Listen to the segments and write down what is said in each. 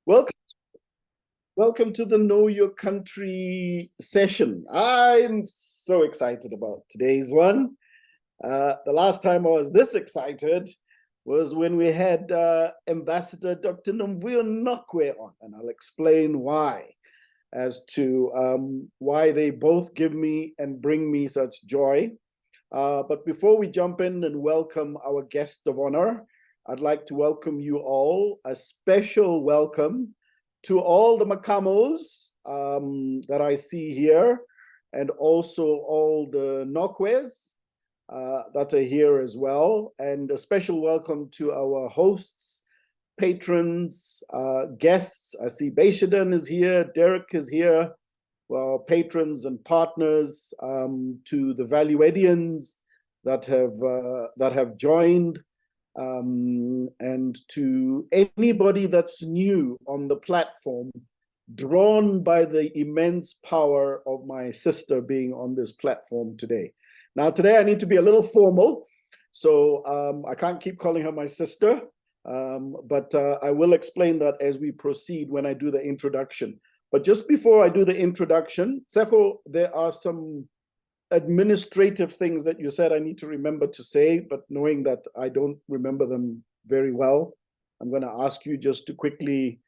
Welcome, welcome to the Know Your Country session. I'm so excited about today's one. The last time I was this excited was when we had Ambassador Dr. Nomvuyo Nokwe on, and I'll explain why, as to why they both give me and bring me such joy. But before we jump in and welcome our guest of honor, I'd like to welcome you all, a special welcome to all the Makamos that I see here, and also all the Nokwes that are here as well. And a special welcome to our hosts, patrons, guests. I see Beishadan is here, Derek is here, well, patrons and partners, to the value edians that have joined, and to anybody that's new on the platform, drawn by the immense power of my sister being on this platform today. Now, today I need to be a little formal, so I can't keep calling her my sister, but I will explain that as we proceed when I do the introduction. But just before I do the introduction, Tseko, there are some administrative things that you said I need to remember to say, but knowing that I don't remember them very well, I'm going to ask you just to quickly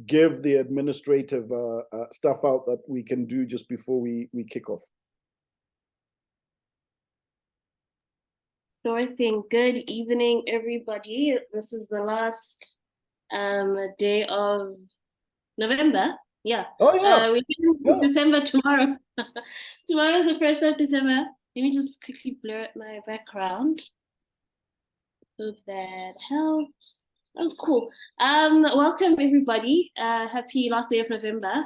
give the administrative stuff out that we can do just before we kick off. Sure thing. Good evening, everybody. This is the last day of November. Yeah. Oh, yeah. We're in December tomorrow. Tomorrow is the 1st of December. Let me just quickly blur up my background. Hope that helps. Oh, cool. Welcome, everybody. Happy last day of November.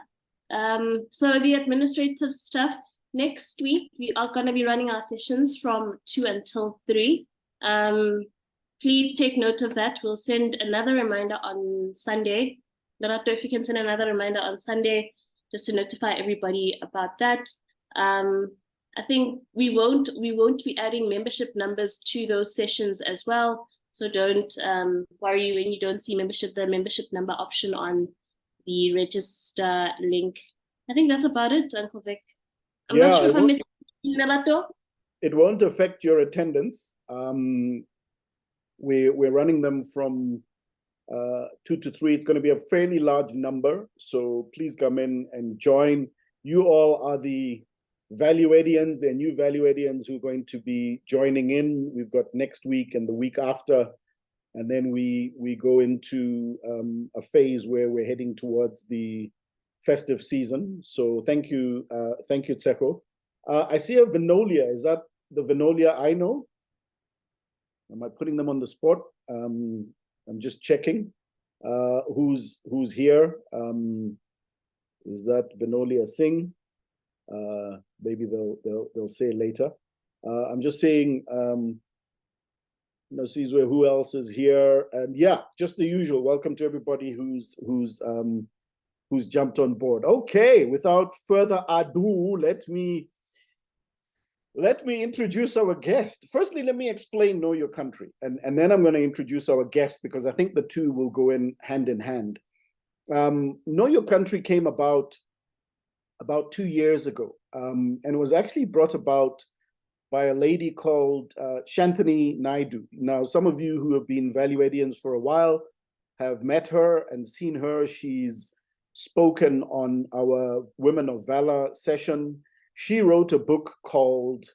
So the administrative stuff. Next week, we are going to be running our sessions from 2 until 3. Please take note of that. We'll send another reminder on Sunday. Lerato, if you can send another reminder on Sunday, just to notify everybody about that. I think we won't be adding membership numbers to those sessions as well. So don't worry when you don't see the membership number option on the register link. I think that's about it, Uncle Vic. I'm not sure if I'm missing Nelato. It won't affect your attendance. We're running them from 2 to 3. It's going to be a fairly large number, so please come in and join. You all are the value edians. They're new value edians who are going to be joining in. We've got next week and the week after, and then we go into a phase where we're heading towards the festive season. So thank you, Tseko. I see a Venolia. Is that the Venolia I know? Am I putting them on the spot? I'm just checking who's here. Is that Venolia Singh? Maybe they'll say later. I'm just saying, Sizwe, who else is here? And yeah, just the usual. Welcome to everybody who's jumped on board. Okay, without further ado, let me introduce our guest. Firstly, let me explain Know Your Country, and then I'm going to introduce our guest, because I think the two will go in hand. Know Your Country came about 2 years ago, and it was actually brought about by a lady called Shanthini Naidu. Now, some of you who have been value edians for a while have met her and seen her. She's spoken on our Women of Valor session. She wrote a book called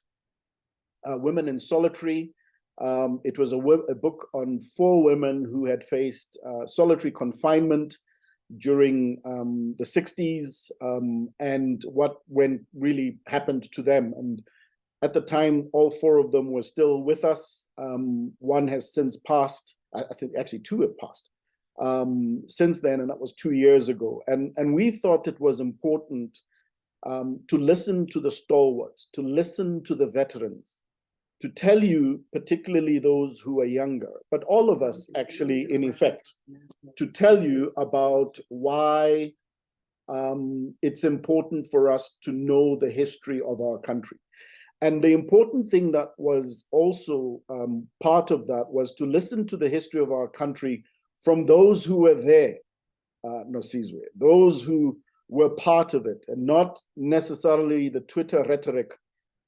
Women in Solitary. It was a book on 4 women who had faced solitary confinement during the 60s, and what really happened to them. And at the time, all 4 of them were still with us. One has since passed. I think actually 2 have passed since then, and that was 2 years ago. And we thought it was important to listen to the stalwarts, to listen to the veterans, to tell you, particularly those who are younger, but all of us actually, in effect, to tell you about why it's important for us to know the history of our country. And the important thing that was also part of that was to listen to the history of our country from those who were there Nosizwe, those who were part of it, and not necessarily the Twitter rhetoric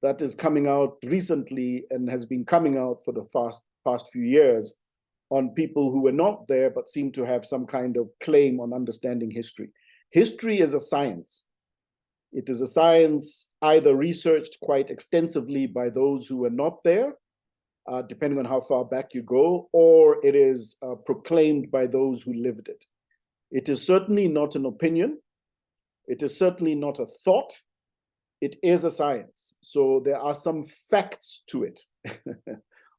that is coming out recently and has been coming out for the past few years on people who were not there but seem to have some kind of claim on understanding history. History is a science. It is a science either researched quite extensively by those who were not there, depending on how far back you go, or it is proclaimed by those who lived it. It is certainly not an opinion. It is certainly not a thought. It is a science. So there are some facts to it,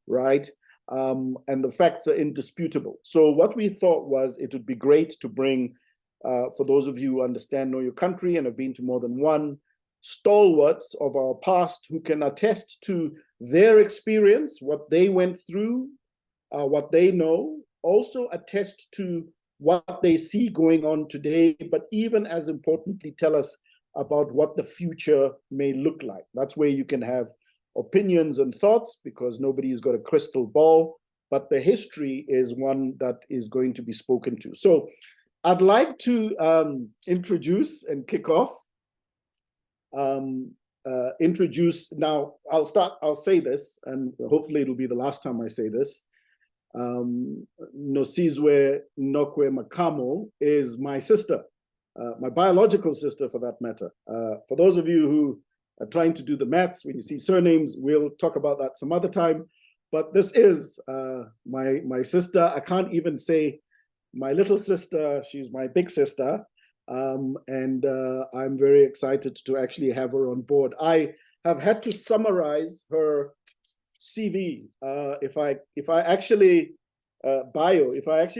right? And the facts are indisputable. So what we thought was it would be great to bring, for those of you who understand Know Your Country and have been to more than one, stalwarts of our past who can attest to their experience, what they went through, what they know, also attest to what they see going on today, but even as importantly, tell us about what the future may look like. That's where you can have opinions and thoughts because nobody's got a crystal ball, but the history is one that is going to be spoken to. So I'd like to introduce and kick off. Now, I'll say this, and hopefully it'll be the last time I say this. Nosizwe Nokwe Makamo is my sister, my biological sister for that matter. For those of you who are trying to do the maths, when you see surnames, we'll talk about that some other time. But this is my sister. I can't even say my little sister, she's my big sister. And I'm very excited to actually have her on board. I have had to summarize her CV. If I actually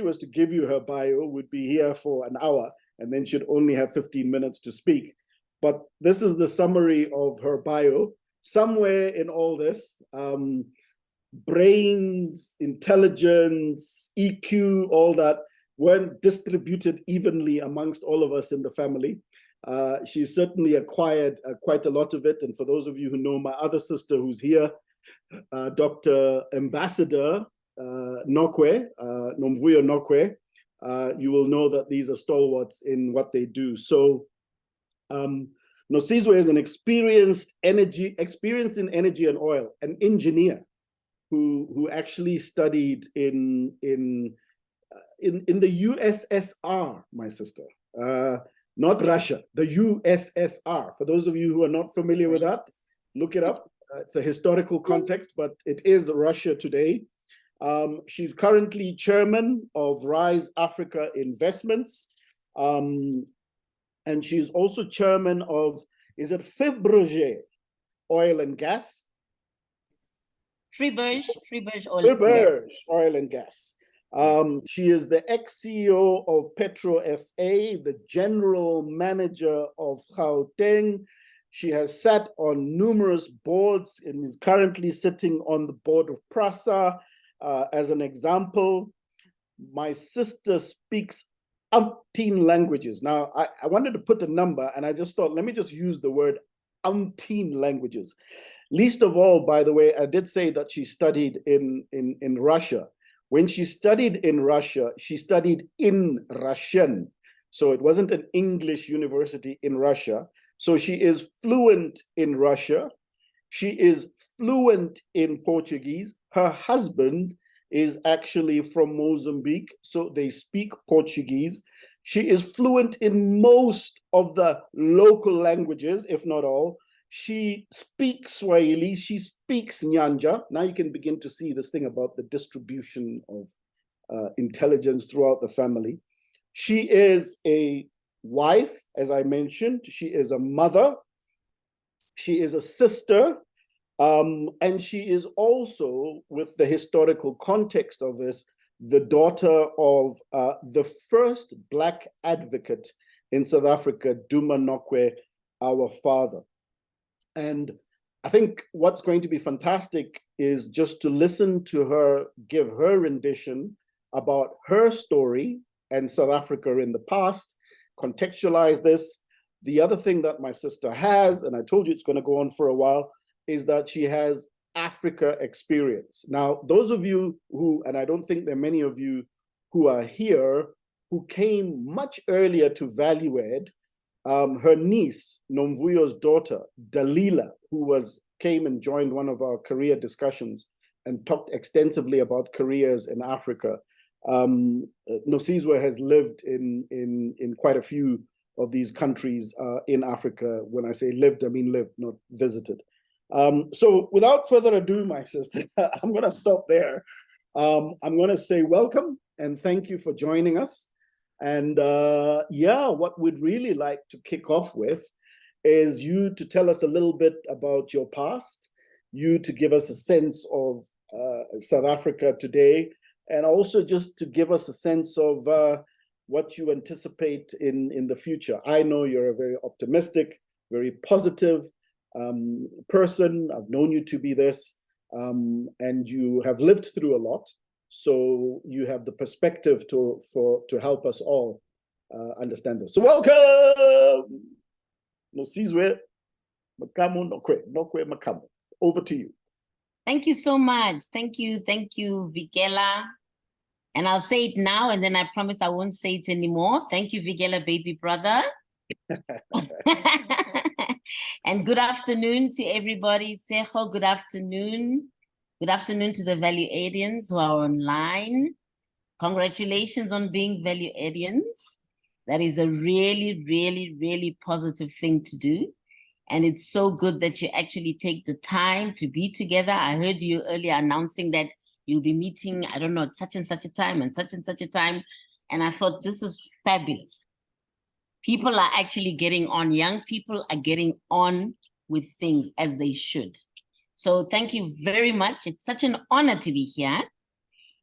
was to give you her bio, would be here for an hour and then she'd only have 15 minutes to speak. But this is the summary of her bio. Somewhere in all this, brains, intelligence, EQ, all that weren't distributed evenly amongst all of us in the family. She certainly acquired quite a lot of it. And for those of you who know my other sister who's here, Dr. Ambassador Nokwe, Nomvuyo Nokwe, you will know that these are stalwarts in what they do. So Nosizwe is an experienced in energy and oil, an engineer who actually studied in the USSR, my sister, not Russia, the USSR. For those of you who are not familiar with that, look it up. It's a historical context, but it is Russia today. She's currently chairman of Rise Africa Investments. And she's also chairman of, is it Fibrege Oil and Gas? Fribourg Oil and Gas. She is the ex-CEO of Petro SA, the general manager of Gauteng. She has sat on numerous boards and is currently sitting on the board of PRASA. As an example, my sister speaks umpteen languages. Now, I wanted to put a number, and I just thought, let me just use the word umpteen languages. Least of all, by the way, I did say that she studied in Russia. When she studied in Russia, she studied in Russian. So it wasn't an English university in Russia. So she is fluent in Russia. She is fluent in Portuguese. Her husband is actually from Mozambique, so they speak Portuguese. She is fluent in most of the local languages, if not all. She speaks Swahili, she speaks Nyanja. Now you can begin to see this thing about the distribution of intelligence throughout the family. She is a wife, as I mentioned. She is a mother. She is a sister. And she is also, with the historical context of this, the daughter of the first Black advocate in South Africa, Duma Nokwe, our father. And I think what's going to be fantastic is just to listen to her give her rendition about her story and South Africa in the past, contextualize this. The other thing that my sister has, and I told you it's going to go on for a while, is that she has Africa experience. Now, those of you who, and I don't think there are many of you who are here, who came much earlier to value add. Her niece, Nomvuyo's daughter, Dalila, who came and joined one of our career discussions and talked extensively about careers in Africa. Nosizwe has lived in quite a few of these countries in Africa. When I say lived, I mean lived, not visited. So without further ado, my sister, I'm going to stop there. I'm going to say welcome and thank you for joining us. And yeah, what we'd really like to kick off with is you to tell us a little bit about your past, you to give us a sense of South Africa today, and also just to give us a sense of what you anticipate in the future. I know you're a very optimistic, very positive person. I've known you to be this, and you have lived through a lot. So you have the perspective to help us all understand this. So welcome, Nosizwe Makamo Nokwe Makamo. Over to you. Thank you so much. Thank you, Vikela. And I'll say it now, and then I promise I won't say it anymore. Thank you, Vikela, baby brother. And good afternoon to everybody. Tseho, good afternoon. Good afternoon to the Value Edians who are online. Congratulations on being Value Edians. That is a really, really, really positive thing to do. And it's so good that you actually take the time to be together. I heard you earlier announcing that you'll be meeting, I don't know, at such and such a time and such a time. And I thought, this is fabulous. People are actually getting on. Young people are getting on with things as they should. So thank you very much. It's such an honor to be here.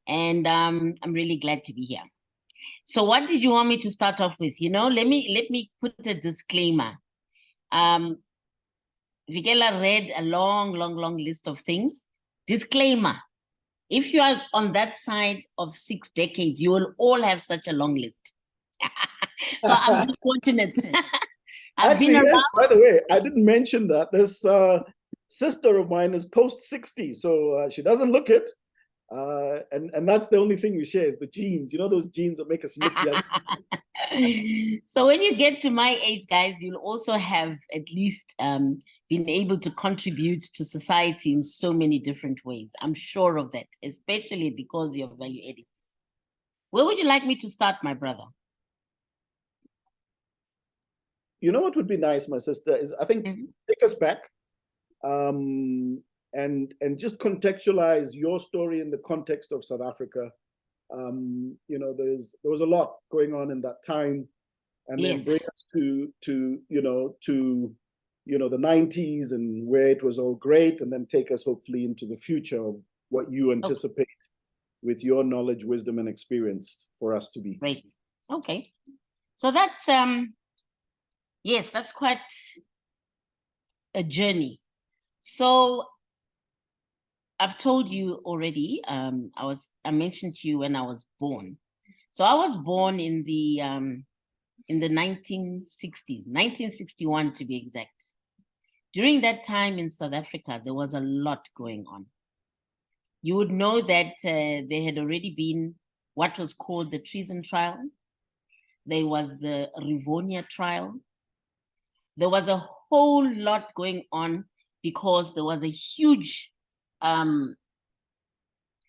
And I'm really glad to be here. So what did you want me to start off with? You know, let me put a disclaimer. Vikela read a long list of things. Disclaimer. If you are on that side of 6 decades, you will all have such a long list. So I'm just fortunate. Actually, yes, by the way, I didn't mention that. This sister of mine is post 60, so she doesn't look it. And that's the only thing we share is the genes. You know, those genes that make us look young. So when you get to my age, guys, you'll also have at least been able to contribute to society in so many different ways. I'm sure of that, especially because you're value adding. Where would you like me to start, my brother? You know what would be nice, my sister, is I think take us back and just contextualize your story in the context of South Africa. You know, there was a lot going on in that time, and yes, then bring us to the 90s and where it was all great, and then take us hopefully into the future of what you anticipate with your knowledge, wisdom, and experience for us to be. Great. Okay. So that's yes, that's quite a journey. So I've told you already, I mentioned to you when I was born. So I was born in the 1960s, 1961 to be exact. During that time in South Africa, there was a lot going on. You would know that there had already been what was called the treason trial. There was the Rivonia trial. There was a whole lot going on because there was a huge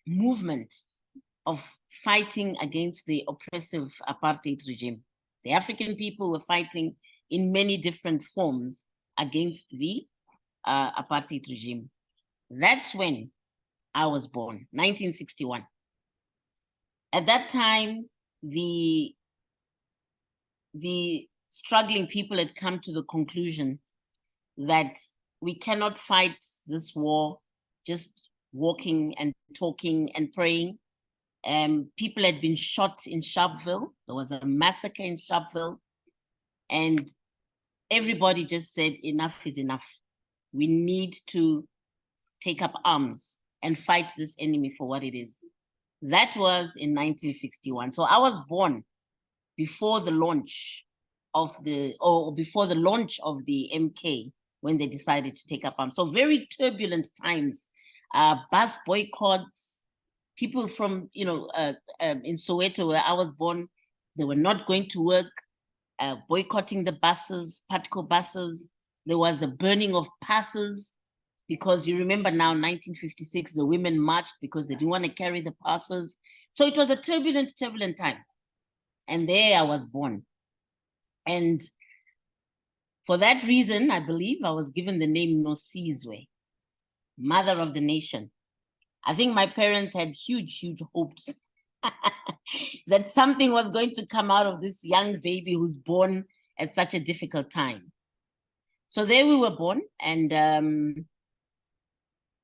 movement of fighting against the oppressive apartheid regime. The African people were fighting in many different forms against the apartheid regime. That's when I was born, 1961. At that time, the struggling people had come to the conclusion that we cannot fight this war just walking and talking and praying. People had been shot in Sharpeville. There was a massacre in Sharpeville. And everybody just said, enough is enough. We need to take up arms and fight this enemy for what it is. That was in 1961. So I was born before the launch of the MK, when they decided to take up arms. So very turbulent times, bus boycotts, people from, in Soweto, where I was born, They were not going to work, boycotting the buses, particle buses. There was a burning of passes, because you remember now, 1956, the women marched because they didn't want to carry the passes. So it was a turbulent time. And there I was born. And for that reason, I believe I was given the name Nosizwe, Mother of the Nation. I think my parents had huge hopes that something was going to come out of this young baby who's born at such a difficult time. So there we were born, and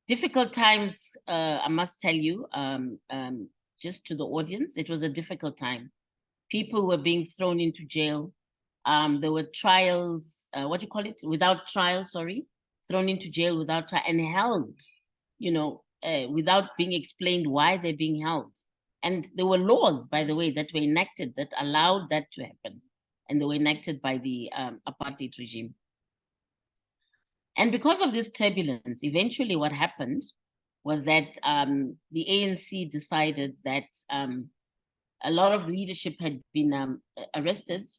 difficult times, I must tell you, just to the audience, it was a difficult time. People were being thrown into jail. There were trials, what do you call it? Without trial, sorry, thrown into jail without trial and held, without being explained why they're being held. And there were laws, by the way, that were enacted that allowed that to happen. And they were enacted by the apartheid regime. And because of this turbulence, eventually what happened was that the ANC decided that a lot of leadership had been arrested.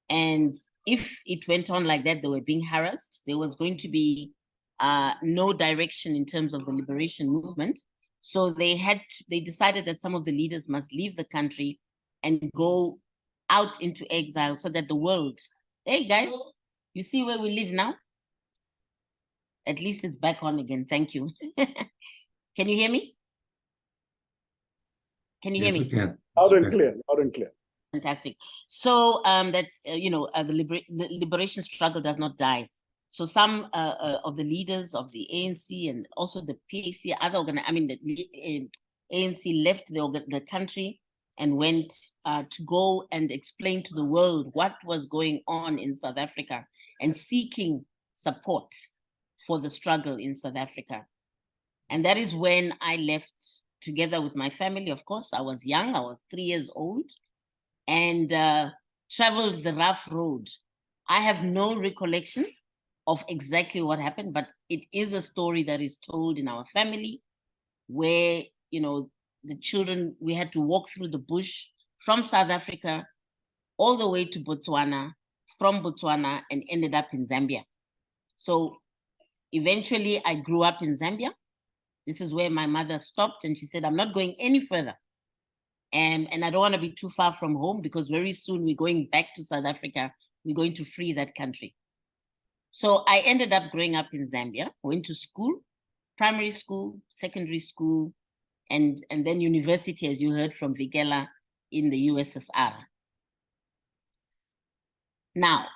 And if it went on like that, they were being harassed. There was going to be no direction in terms of the liberation movement. So they decided that some of the leaders must leave the country and go out into exile so that the world, hey guys, you see where we live now? At least it's back on again. Thank you. Can you hear me? Can you hear me? Yes, we can. Loud and clear, loud and clear. Fantastic. So the liberation struggle does not die. So some of the leaders of the ANC and also the PAC, the ANC left the country and went to go and explain to the world what was going on in South Africa and seeking support for the struggle in South Africa. And that is when I left together with my family. Of course, I was young, I was 3 years old, and traveled the rough road. I have no recollection of exactly what happened, but it is a story that is told in our family where, the children, we had to walk through the bush from South Africa all the way to Botswana, from Botswana, and ended up in Zambia. So eventually I grew up in Zambia. This is where my mother stopped and she said, I'm not going any further. And I don't want to be too far from home because very soon we're going back to South Africa. We're going to free that country. So I ended up growing up in Zambia, went to school, primary school, secondary school, and then university, as you heard from Vigela, in the USSR. Now,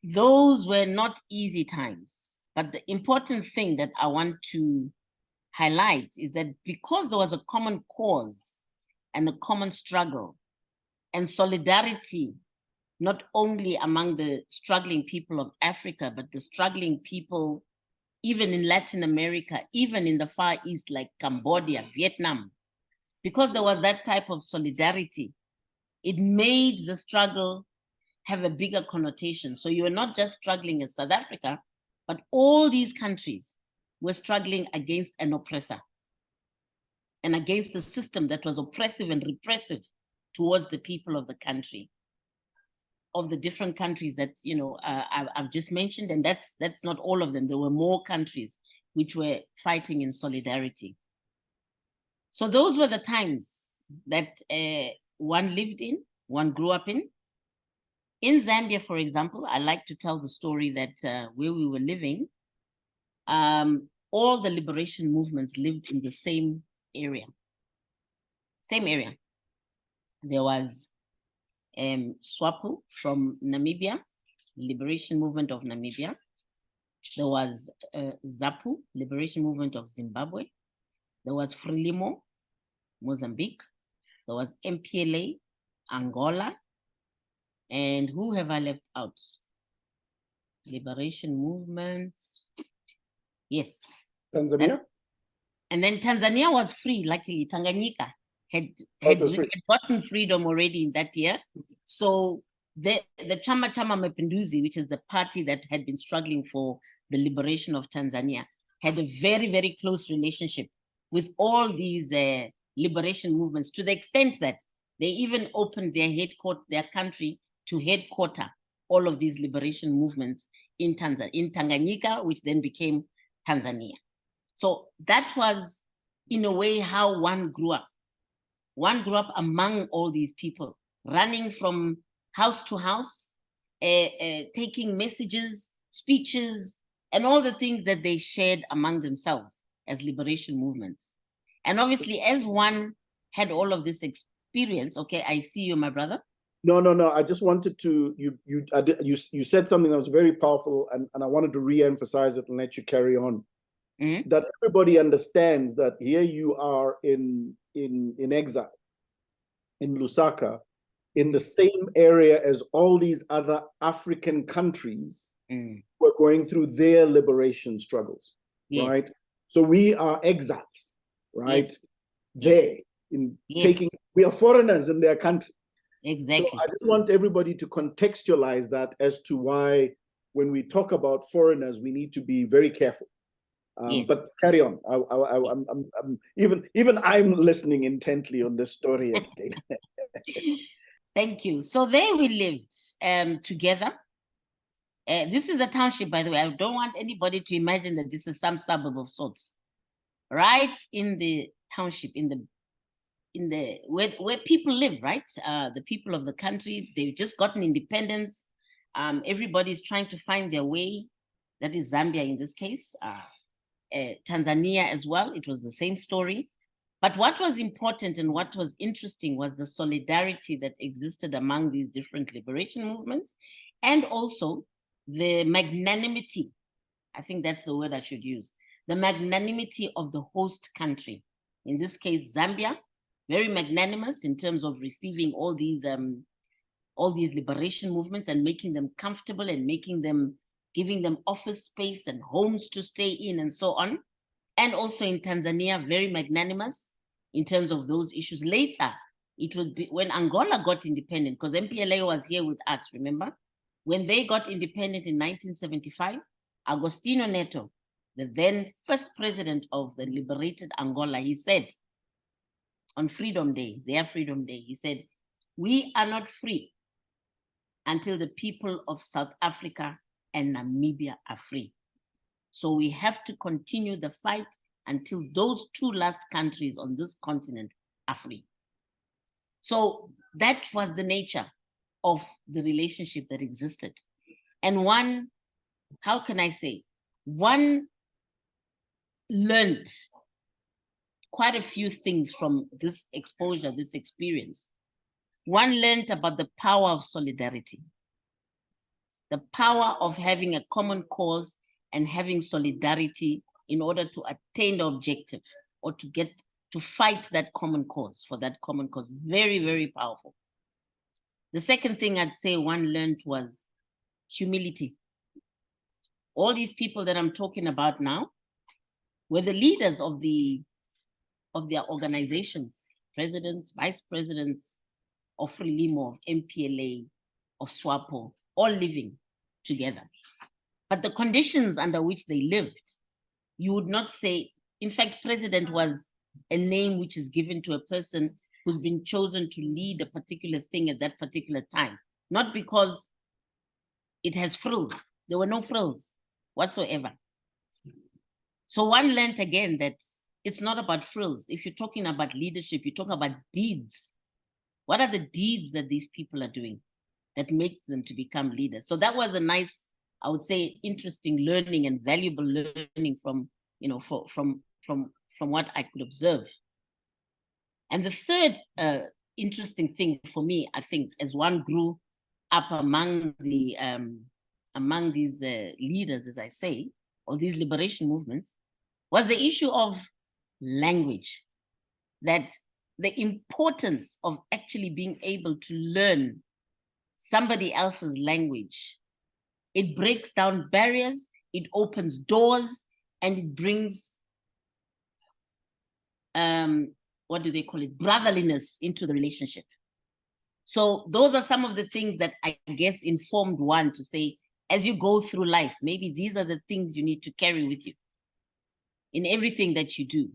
those were not easy times, but the important thing that I want to highlight is that because there was a common cause and a common struggle and solidarity, not only among the struggling people of Africa, but the struggling people even in Latin America, even in the Far East, like Cambodia, Vietnam, because there was that type of solidarity, it made the struggle have a bigger connotation. So you were not just struggling in South Africa, but all these countries were struggling against an oppressor and against the system that was oppressive and repressive towards the people of the country, of the different countries that I've just mentioned, and that's not all of them. There were more countries which were fighting in solidarity. So those were the times that one lived in, one grew up in. In Zambia, for example, I like to tell the story that where we were living, all the liberation movements lived in the same area. Same area. There was SWAPO from Namibia, Liberation Movement of Namibia. There was ZAPU, Liberation Movement of Zimbabwe. There was Frelimo, Mozambique. There was MPLA, Angola. And who have I left out? Liberation movements. Yes. Tanzania? And then Tanzania was free, luckily. Tanganyika had gotten freedom already in that year. So the Chama Mapinduzi, which is the party that had been struggling for the liberation of Tanzania, had a very, very close relationship with all these liberation movements, to the extent that They even opened their country to headquarter all of these liberation movements in Tanganyika, which then became Tanzania. So that was, in a way, how one grew up. One grew up among all these people, running from house to house, taking messages, speeches, and all the things that they shared among themselves as liberation movements. And obviously, as one had all of this experience, okay, I see you, my brother. No. I just wanted to, you said something that was very powerful, and I wanted to re-emphasize it and let you carry on. Mm-hmm. That everybody understands that here you are in exile, in Lusaka, in the same area as all these other African countries who are going through their liberation struggles, Yes. right? So we are exiles, right? Yes. There, in taking, we are foreigners in their country. Exactly. So I just want everybody to contextualize that as to why, when we talk about foreigners, we need to be very careful. Yes. But carry on. I'm even I'm listening intently on this story. Thank you. So there we lived together. This is a township, by the way. I don't want anybody to imagine that this is some suburb of sorts. Right in the township, where people live, right? The people of the country, they've just gotten independence. Everybody's trying to find their way. That is Zambia in this case. Tanzania as well, it was the same story. But what was important and what was interesting was the solidarity that existed among these different liberation movements, and also the magnanimity. I think that's the word I should use. The magnanimity of the host country. In this case, Zambia, very magnanimous in terms of receiving all these liberation movements and making them comfortable and giving them office space and homes to stay in and so on. And also in Tanzania, very magnanimous in terms of those issues. Later, it would be when Angola got independent, because MPLA was here with us, remember? When they got independent in 1975, Agostinho Neto, the then first president of the liberated Angola, he said on Freedom Day, their Freedom Day, he said, "We are not free until the people of South Africa and Namibia are free. So we have to continue the fight until those two last countries on this continent are free." So that was the nature of the relationship that existed. And one, how can I say, one learned quite a few things from this exposure, this experience. One learned about the power of solidarity, the power of having a common cause and having solidarity in order to attain the objective or to fight that common cause, for that common cause. Very, very powerful. The second thing I'd say one learned was humility. All these people that I'm talking about now were the leaders of their organizations, presidents, vice presidents of Frelimo, of MPLA, of SWAPO, all living together. But the conditions under which they lived, you would not say, in fact, president was a name which is given to a person who's been chosen to lead a particular thing at that particular time, not because it has frills. There were no frills whatsoever. So one learned again that it's not about frills. If you're talking about leadership, you talk about deeds. What are the deeds that these people are doing that make them to become leaders? So that was a nice, I would say, interesting learning and valuable learning from what I could observe. And the third interesting thing for me, I think, as one grew up among these leaders, as I say, or these liberation movements, was the issue of language. That the importance of actually being able to learn somebody else's language. It breaks down barriers, it opens doors, and it brings, what do they call it, brotherliness into the relationship. So those are some of the things that I guess informed one to say, as you go through life, maybe these are the things you need to carry with you in everything that you do,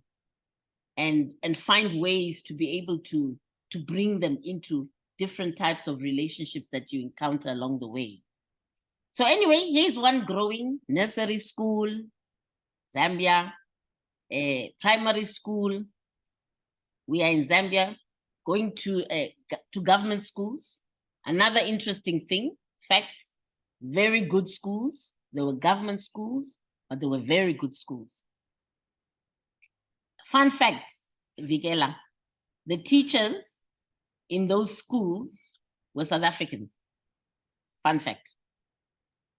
and find ways to be able to to bring them into different types of relationships that you encounter along the way. So anyway, here's one growing nursery school, Zambia, primary school. We are in Zambia, going to government schools. Another interesting thing, fact, very good schools. There were government schools, but they were very good schools. Fun fact, Vigela, the teachers in those schools were South Africans. Fun fact.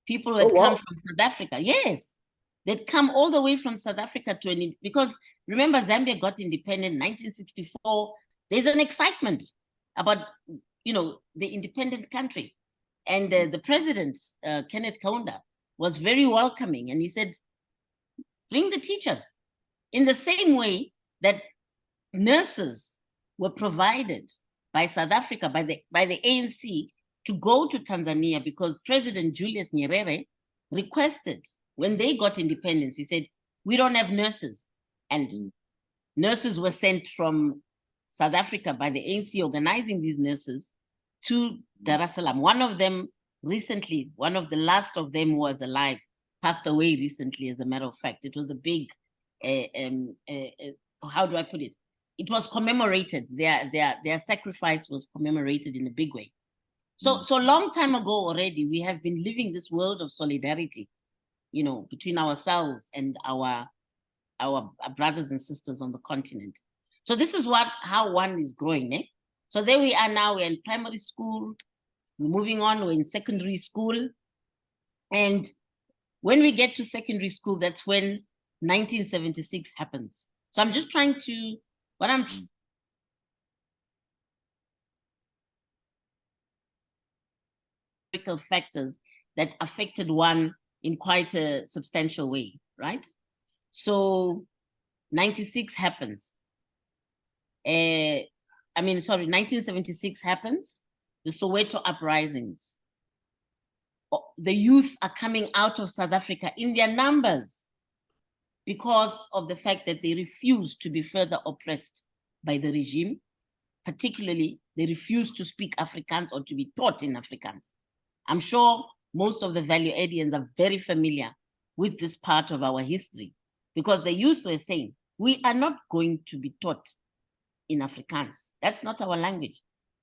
People had come from South Africa. Yes, they'd come all the way from South Africa because remember, Zambia got independent in 1964. There's an excitement about, the independent country. And the president, Kenneth Kaunda, was very welcoming. And he said, bring the teachers. In the same way that nurses were provided by South Africa, by the ANC, to go to Tanzania because President Julius Nyerere requested, when they got independence, he said, we don't have nurses. And nurses were sent from South Africa by the ANC organizing these nurses to Dar es Salaam. One of them recently, one of the last of them was alive, passed away recently, as a matter of fact. It was a big, how do I put it? It was commemorated. Their sacrifice was commemorated in a big way. So long time ago already, we have been living this world of solidarity, between ourselves and our brothers and sisters on the continent. So this is how one is growing. Eh? So there we are now, we're in primary school, we're moving on, we're in secondary school. And when we get to secondary school, that's when 1976 happens. So I'm just trying to, factors that affected one in quite a substantial way, right? So 96 happens. 1976 happens, the Soweto uprisings. The youth are coming out of South Africa in their numbers because of the fact that they refuse to be further oppressed by the regime. Particularly, they refuse to speak Afrikaans or to be taught in Afrikaans. I'm sure most of the value edians are very familiar with this part of our history because the youth were saying, we are not going to be taught in Afrikaans. That's not our language.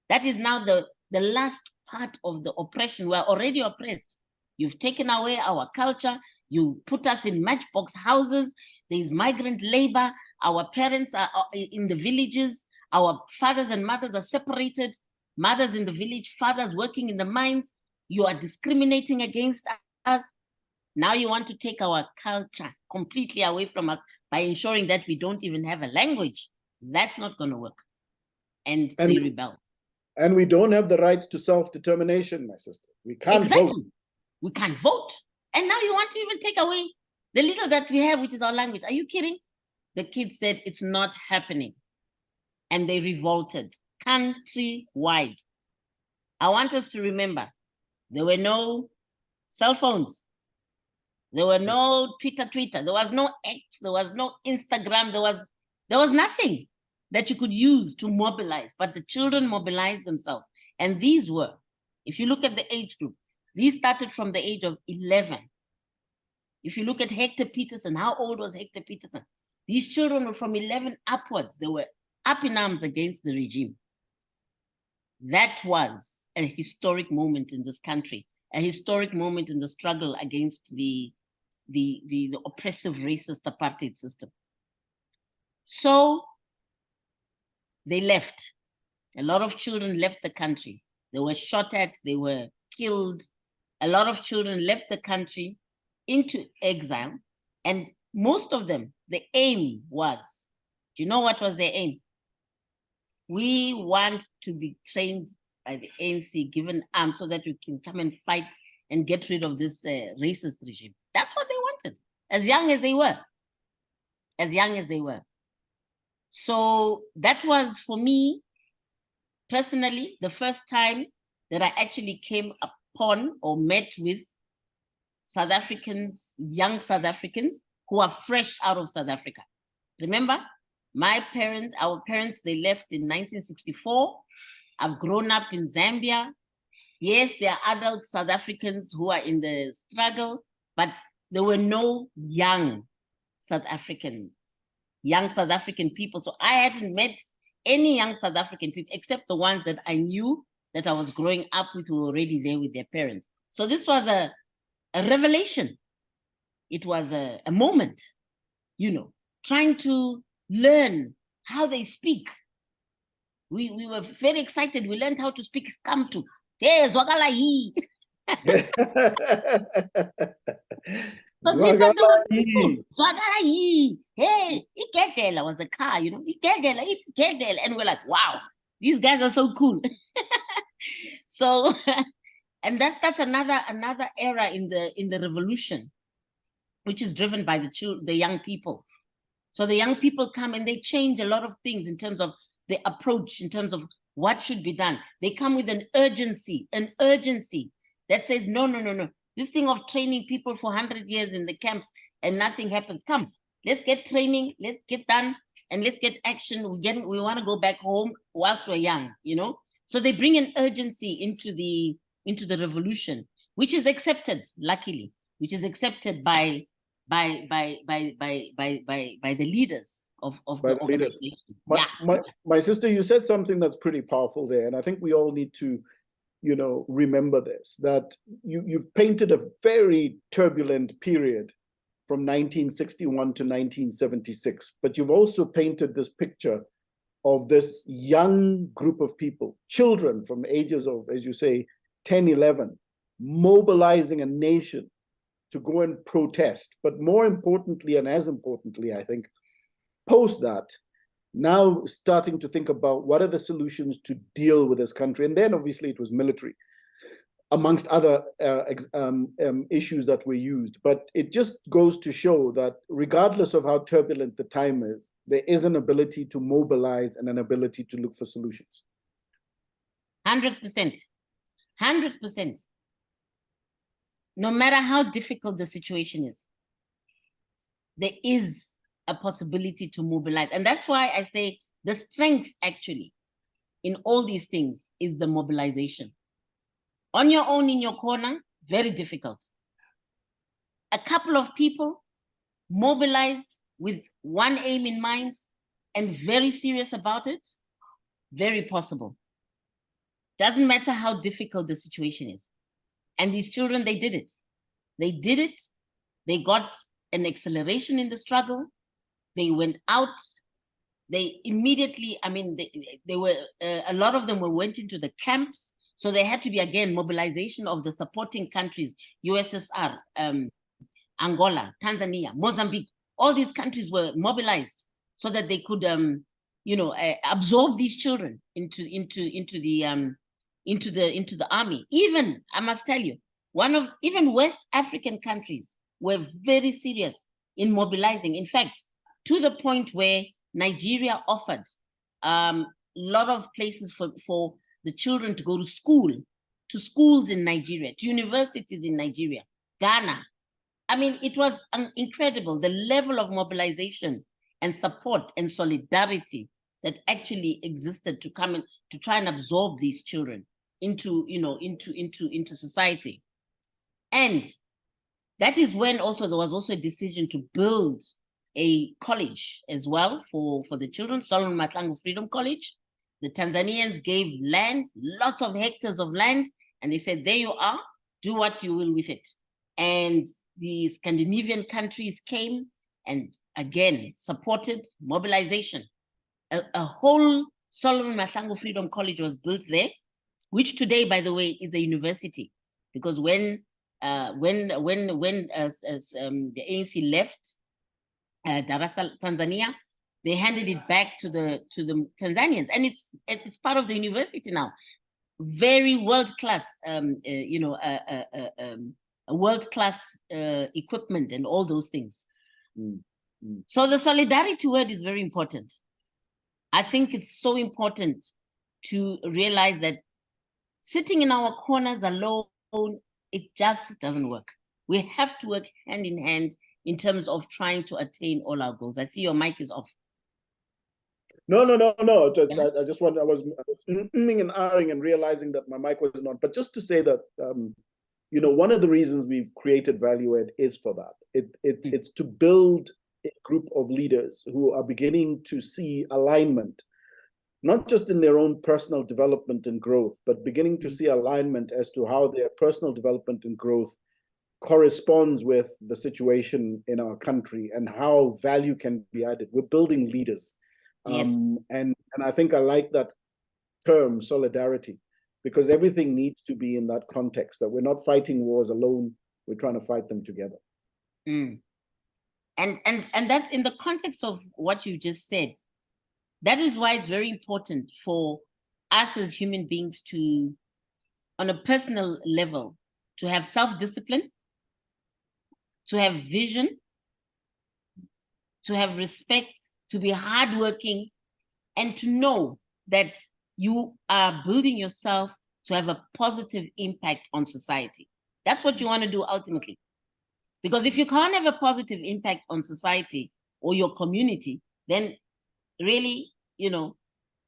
That is now the last part of the oppression. We're already oppressed. You've taken away our culture. You put us in matchbox houses. There's migrant labor. Our parents are in the villages. Our fathers and mothers are separated. Mothers in the village, fathers working in the mines. You are discriminating against us. Now you want to take our culture completely away from us by ensuring that we don't even have a language. That's not going to work. And they rebel. And we don't have the right to self-determination, my sister. We can't vote. We can't vote. And now you want to even take away the little that we have, which is our language. Are you kidding? The kids said it's not happening. And they revolted countrywide. I want us to remember, there were no cell phones. There were no Twitter. There was no X. There was no Instagram. There was nothing that you could use to mobilize, but the children mobilized themselves. And these were, if you look at the age group, these started from the age of 11. If you look at Hector Peterson, how old was Hector Peterson? These children were from 11 upwards. They were up in arms against the regime. That was a historic moment in this country, a historic moment in the struggle against the oppressive racist apartheid system. So they left. A lot of children left the country. They were shot at, they were killed. A lot of children left the country into exile. And most of them, the aim was, do you know what was their aim? We want to be trained by the ANC, given arms so that we can come and fight and get rid of this racist regime. That's what they wanted, as young as they were. As young as they were. So that was, for me, personally, the first time that I actually came upon or met with South Africans, young South Africans, who are fresh out of South Africa. Remember, Our parents, they left in 1964. I've grown up in Zambia. Yes, there are adult South Africans who are in the struggle, but there were no young South African people. So I hadn't met any young South African people except the ones that I knew that I was growing up with, who were already there with their parents. So this was a revelation. It was a moment, trying to learn how they speak. We were very excited. We learned how to speak Skamtu. Hey, zwakala hii. Zwakala hii. Hey, igedlela was a car, igedlela. And we're like, wow, these guys are so cool. So, and that's another era in the revolution, which is driven by the young people. So the young people come and they change a lot of things in terms of the approach, in terms of what should be done. They come with an urgency that says, no. This thing of training people for 100 years in the camps and nothing happens. Come, let's get training, let's get done, and let's get action. We want to go back home whilst we're young, So they bring an urgency into the revolution, which is accepted, luckily, which is accepted by the leaders of the organization. My sister, you said something that's pretty powerful there, and I think we all need to, remember this, that you've painted a very turbulent period from 1961 to 1976, but you've also painted this picture of this young group of people, children from ages of, as you say, 10, 11, mobilizing a nation to go and protest. But more importantly, and as importantly, I think, post that, now starting to think about what are the solutions to deal with this country. And then obviously it was military, amongst other issues that were used. But it just goes to show that regardless of how turbulent the time is, there is an ability to mobilize and an ability to look for solutions. 100%. 100%. No matter how difficult the situation is, there is a possibility to mobilize. And that's why I say the strength actually in all these things is the mobilization. On your own, in your corner, very difficult. A couple of people mobilized with one aim in mind and very serious about it, very possible. Doesn't matter how difficult the situation is. And these children, they did it. They did it. They got an acceleration in the struggle. They went out. They immediately, they were, a lot of them went into the camps. So there had to be, again, mobilization of the supporting countries, USSR, Angola, Tanzania, Mozambique. All these countries were mobilized so that they could, absorb these children into the army. Even, I must tell you, even West African countries were very serious in mobilizing. In fact, to the point where Nigeria offered a lot of places for the children to go to school, to schools in Nigeria, to universities in Nigeria, Ghana. It was incredible, the level of mobilization and support and solidarity that actually existed to come in to try and absorb these children into society. And that is when also there was also a decision to build a college as well for the children, Solomon Mahlangu Freedom College. The Tanzanians gave land, lots of hectares of land, and they said, there you are, do what you will with it. And the Scandinavian countries came and again supported mobilization. A whole Solomon Mahlangu Freedom College was built there, which today, by the way, is a university, because when the ANC left Dar es Salaam, Tanzania, they handed it back to the Tanzanians, and it's part of the university now. Very world-class, world-class equipment and all those things. So the solidarity word is very important. I think it's so important to realize that sitting in our corners alone, it just doesn't work. We have to work hand in hand in terms of trying to attain all our goals. I see your mic is off. No. Yeah. I just wanted, I was umming and ahhing and realizing that my mic was not. But just to say that, one of the reasons we've created Value Ed is for that. It's to build a group of leaders who are beginning to see alignment, not just in their own personal development and growth, but beginning to see alignment as to how their personal development and growth corresponds with the situation in our country and how value can be added. We're building leaders. Yes. And I think I like that term, solidarity, because everything needs to be in that context, that we're not fighting wars alone, we're trying to fight them together. And that's in the context of what you just said. That is why it's very important for us as human beings to, on a personal level, to have self-discipline, to have vision, to have respect, to be hardworking, and to know that you are building yourself to have a positive impact on society. That's what you want to do ultimately. Because if you can't have a positive impact on society or your community, then really,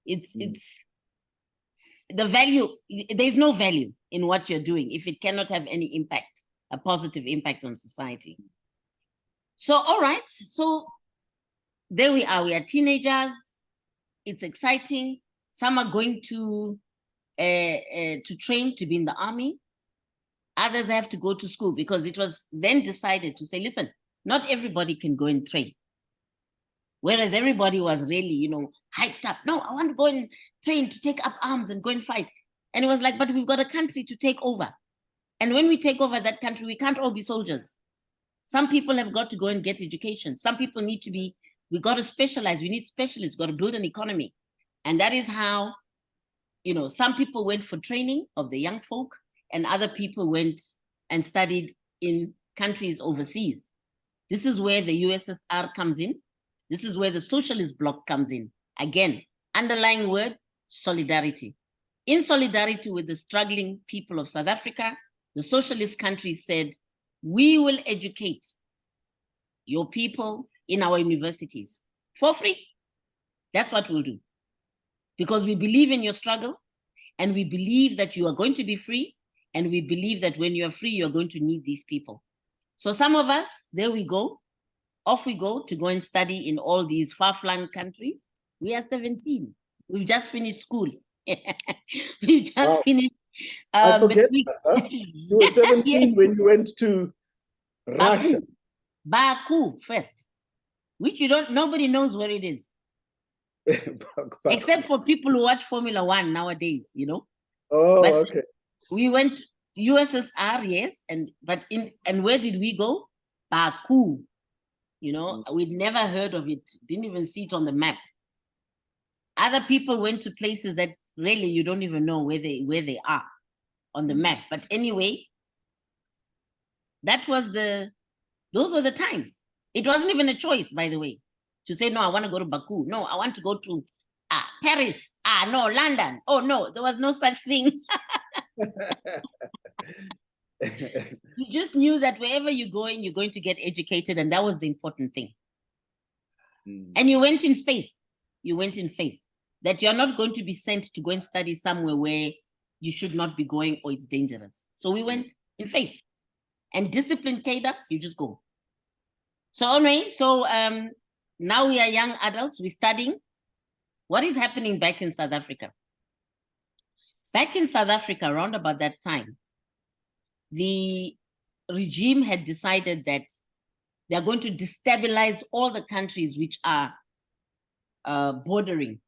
it's the value, there's no value in what you're doing if it cannot have any impact, a positive impact on society. So, all right. So there we are. We are teenagers. It's exciting. Some are going to train to be in the army. Others have to go to school because it was then decided to say, listen, not everybody can go and train. Whereas everybody was really, hyped up. No, I want to go and train to take up arms and go and fight. And it was like, but we've got a country to take over. And when we take over that country, we can't all be soldiers. Some people have got to go and get education. Some people need to be, we got to specialize. We need specialists, got to build an economy. And that is how, some people went for training of the young folk and other people went and studied in countries overseas. This is where the USSR comes in. This is where the socialist bloc comes in. Again, underlying word, solidarity. In solidarity with the struggling people of South Africa, the socialist countries said, we will educate your people in our universities for free. That's what we'll do. Because we believe in your struggle and we believe that you are going to be free and we believe that when you're free, you're going to need these people. So some of us, there we go. Off we go to go and study in all these far-flung countries. We are 17. We've just finished school. We've just finished. I forget that, huh? You were 17 yes. when you went to Russia. Baku first, which nobody knows where it is. Except for people who watch Formula One nowadays, Oh, but okay. We went USSR, yes, and where did we go? Baku. We'd never heard of it, didn't even see it on the map. Other people went to places that really you don't even know where they are on the map. But anyway, those were the times. It wasn't even a choice, by the way, to say, no, I want to go to Baku. No, I want to go to Paris. No, London. Oh, no, there was no such thing. You just knew that wherever you're going to get educated, and that was the important thing. And you went in faith. That you're not going to be sent to go and study somewhere where you should not be going or it's dangerous. So we went in faith. And discipline, Kada, you just go. So anyway, now we are young adults, we're studying. What is happening back in South Africa? Back in South Africa, around about that time, the regime had decided that they're going to destabilize all the countries which are bordering.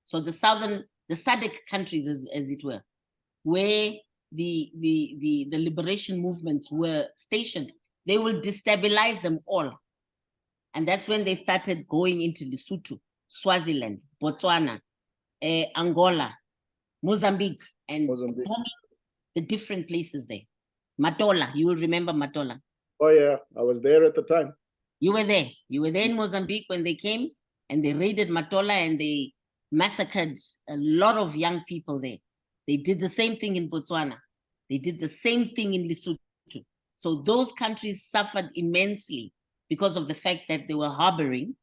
So the SADC countries, as it were, where the liberation movements were stationed, they will destabilize them all. And that's when they started going into Lesotho, Swaziland, Botswana, Angola, Mozambique, and bombing the different places there. Matola, you will remember Matola. Oh yeah, I was there at the time. You were there. You were there in Mozambique when they came and they raided Matola and they massacred a lot of young people there. They did the same thing in Botswana. They did the same thing in Lesotho. So those countries suffered immensely because of the fact that they were harboring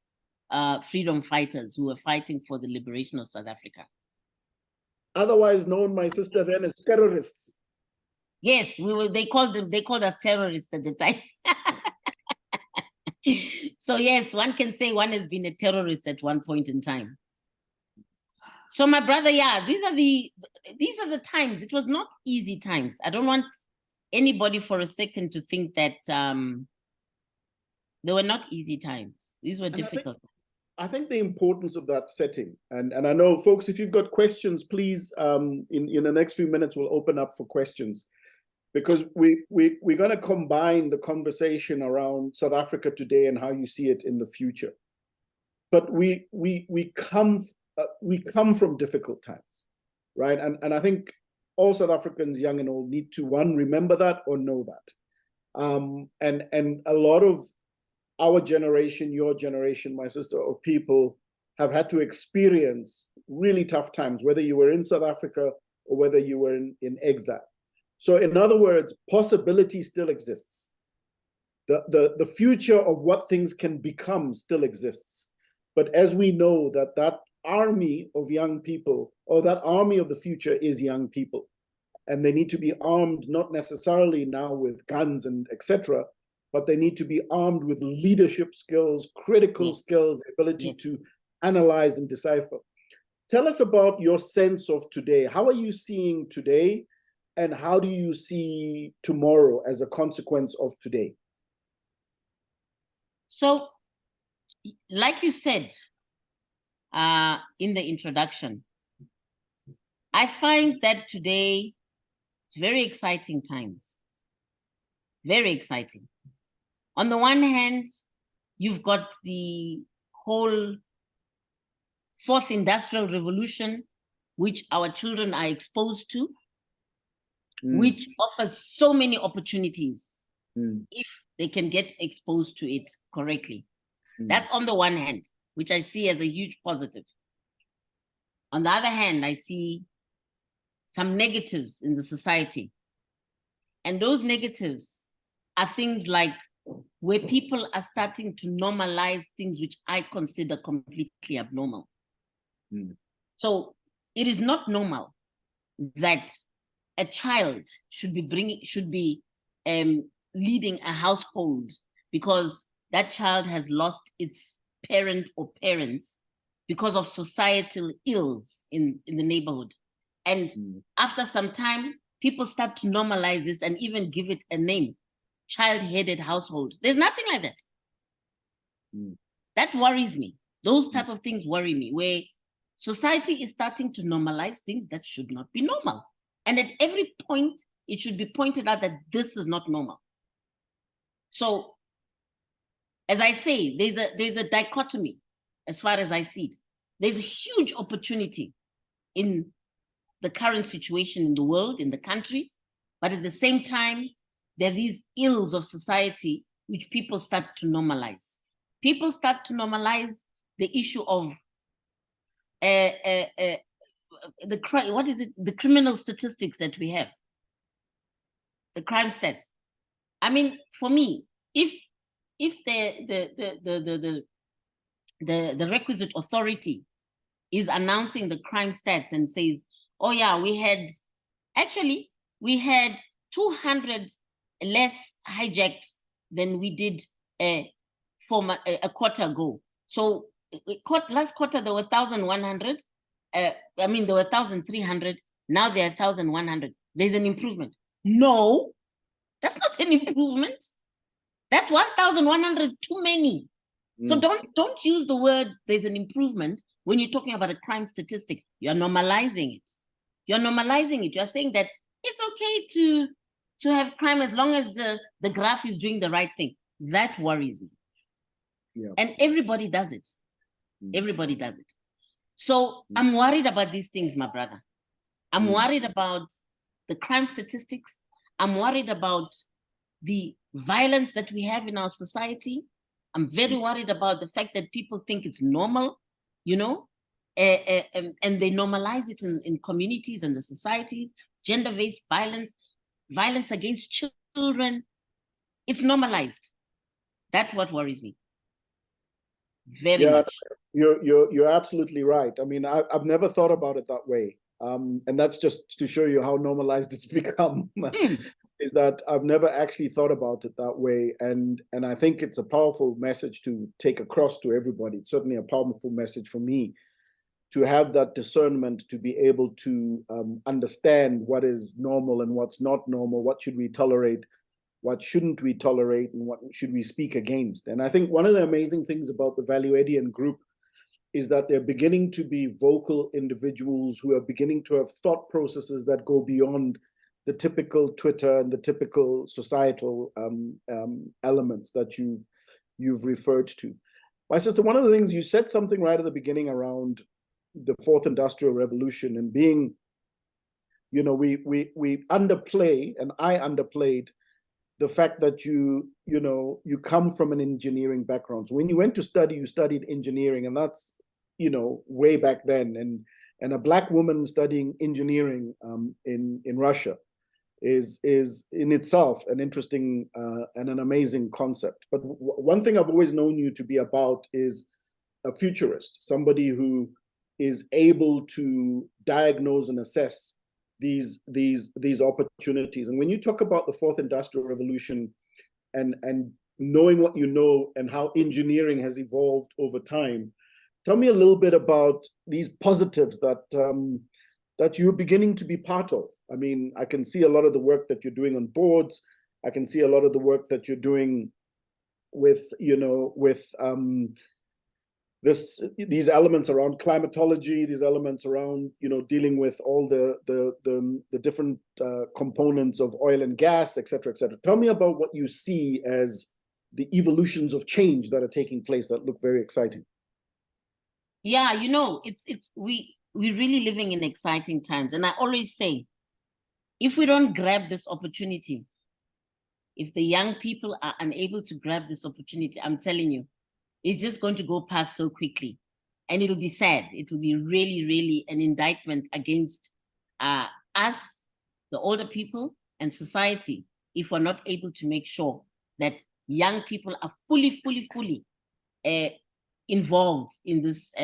freedom fighters who were fighting for the liberation of South Africa. Otherwise known, my sister, then as terrorists. Yes, they called us terrorists at the time. So yes, one can say one has been a terrorist at one point in time. So my brother, yeah, these are the times. It was not easy times. I don't want anybody for a second to think that they were not easy times. These were difficult. I think the importance of that setting, and I know, folks, if you've got questions, please, in the next few minutes, we'll open up for questions, because we're going to combine the conversation around South Africa today and how you see it in the future. But we come from difficult times, right? And I think all South Africans, young and old, need to, one, remember that or know that. And a lot of our generation, your generation, my sister, of people have had to experience really tough times, whether you were in South Africa or whether you were in exile. So in other words, possibility still exists. The future of what things can become still exists. But as we know, that army of young people, or that army of the future, is young people. And they need to be armed, not necessarily now with guns and etc., but they need to be armed with leadership skills, critical skills, the ability to analyze and decipher. Tell us about your sense of today. How are you seeing today, and how do you see tomorrow as a consequence of today? So, like you said in the introduction, I find that today it's very exciting times. Very exciting. On the one hand, you've got the whole fourth industrial revolution, which our children are exposed to, which offers so many opportunities if they can get exposed to it correctly. That's on the one hand, which I see as a huge positive. On the other hand, I see some negatives in the society. And those negatives are things like where people are starting to normalize things which I consider completely abnormal. So it is not normal that a child should be leading a household because that child has lost its parent or parents because of societal ills in the neighborhood. And after some time, people start to normalize this and even give it a name. Child-headed household. There's nothing like that. That worries me. Those type of things worry me, where society is starting to normalize things that should not be normal. And at every point, it should be pointed out that this is not normal. So, as I say, there's a dichotomy as far as I see it. There's a huge opportunity in the current situation in the world, in the country, but at the same time, there are these ills of society which people start to normalize. People start to normalize the issue of the criminal statistics that we have, the crime stats. I mean, for me, if the requisite authority is announcing the crime stats and says, oh yeah, we had 200 less hijacks than we did a quarter ago. So last quarter there were 1,100. There were 1,300. Now there are 1,100. There's an improvement. No, that's not an improvement. That's 1,100 too many. So don't use the word there's an improvement when you're talking about a crime statistic. You're normalizing it. You're normalizing it. You're saying that it's okay to have crime as long as the graph is doing the right thing. That worries me. Yeah. And everybody does it. Everybody does it. So I'm worried about these things, my brother. I'm worried about the crime statistics. I'm worried about the violence that we have in our society. I'm very worried about the fact that people think it's normal, and they normalize it in communities and the societies, gender-based violence, violence against children. It's normalized. That's what worries me. very much. You're absolutely right. I mean, I've never thought about it that way. And that's just to show you how normalized it's become. Is that I've never actually thought about it that way. And I think it's a powerful message to take across to everybody. It's certainly a powerful message for me to have that discernment, to be able to understand what is normal and what's not normal, what should we tolerate, what shouldn't we tolerate, and what should we speak against. And I think one of the amazing things about the Value Edian group is that they're beginning to be vocal individuals who are beginning to have thought processes that go beyond the typical Twitter and the typical societal elements that you've referred to. My sister, one of the things you said something right at the beginning around the fourth industrial revolution and being, we underplay, and I underplayed the fact that you come from an engineering background. So when you went to study, you studied engineering, and that's, way back then. And a Black woman studying engineering in Russia is in itself an interesting and an amazing concept. But one thing I've always known you to be about is a futurist, somebody who is able to diagnose and assess these opportunities. And when you talk about the fourth industrial revolution and knowing what you know and how engineering has evolved over time, tell me a little bit about these positives that you're beginning to be part of. I mean, I can see a lot of the work that you're doing on boards. I can see a lot of the work that you're doing with these elements around climatology, these elements around dealing with all the different components of oil and gas, et cetera, et cetera. Tell me about what you see as the evolutions of change that are taking place that look very exciting. Yeah, we're really living in exciting times. And I always say, if we don't grab this opportunity, if the young people are unable to grab this opportunity, I'm telling you, it's just going to go past so quickly. And it'll be sad. It will be really, really an indictment against us, the older people, and society, if we're not able to make sure that young people are fully involved in this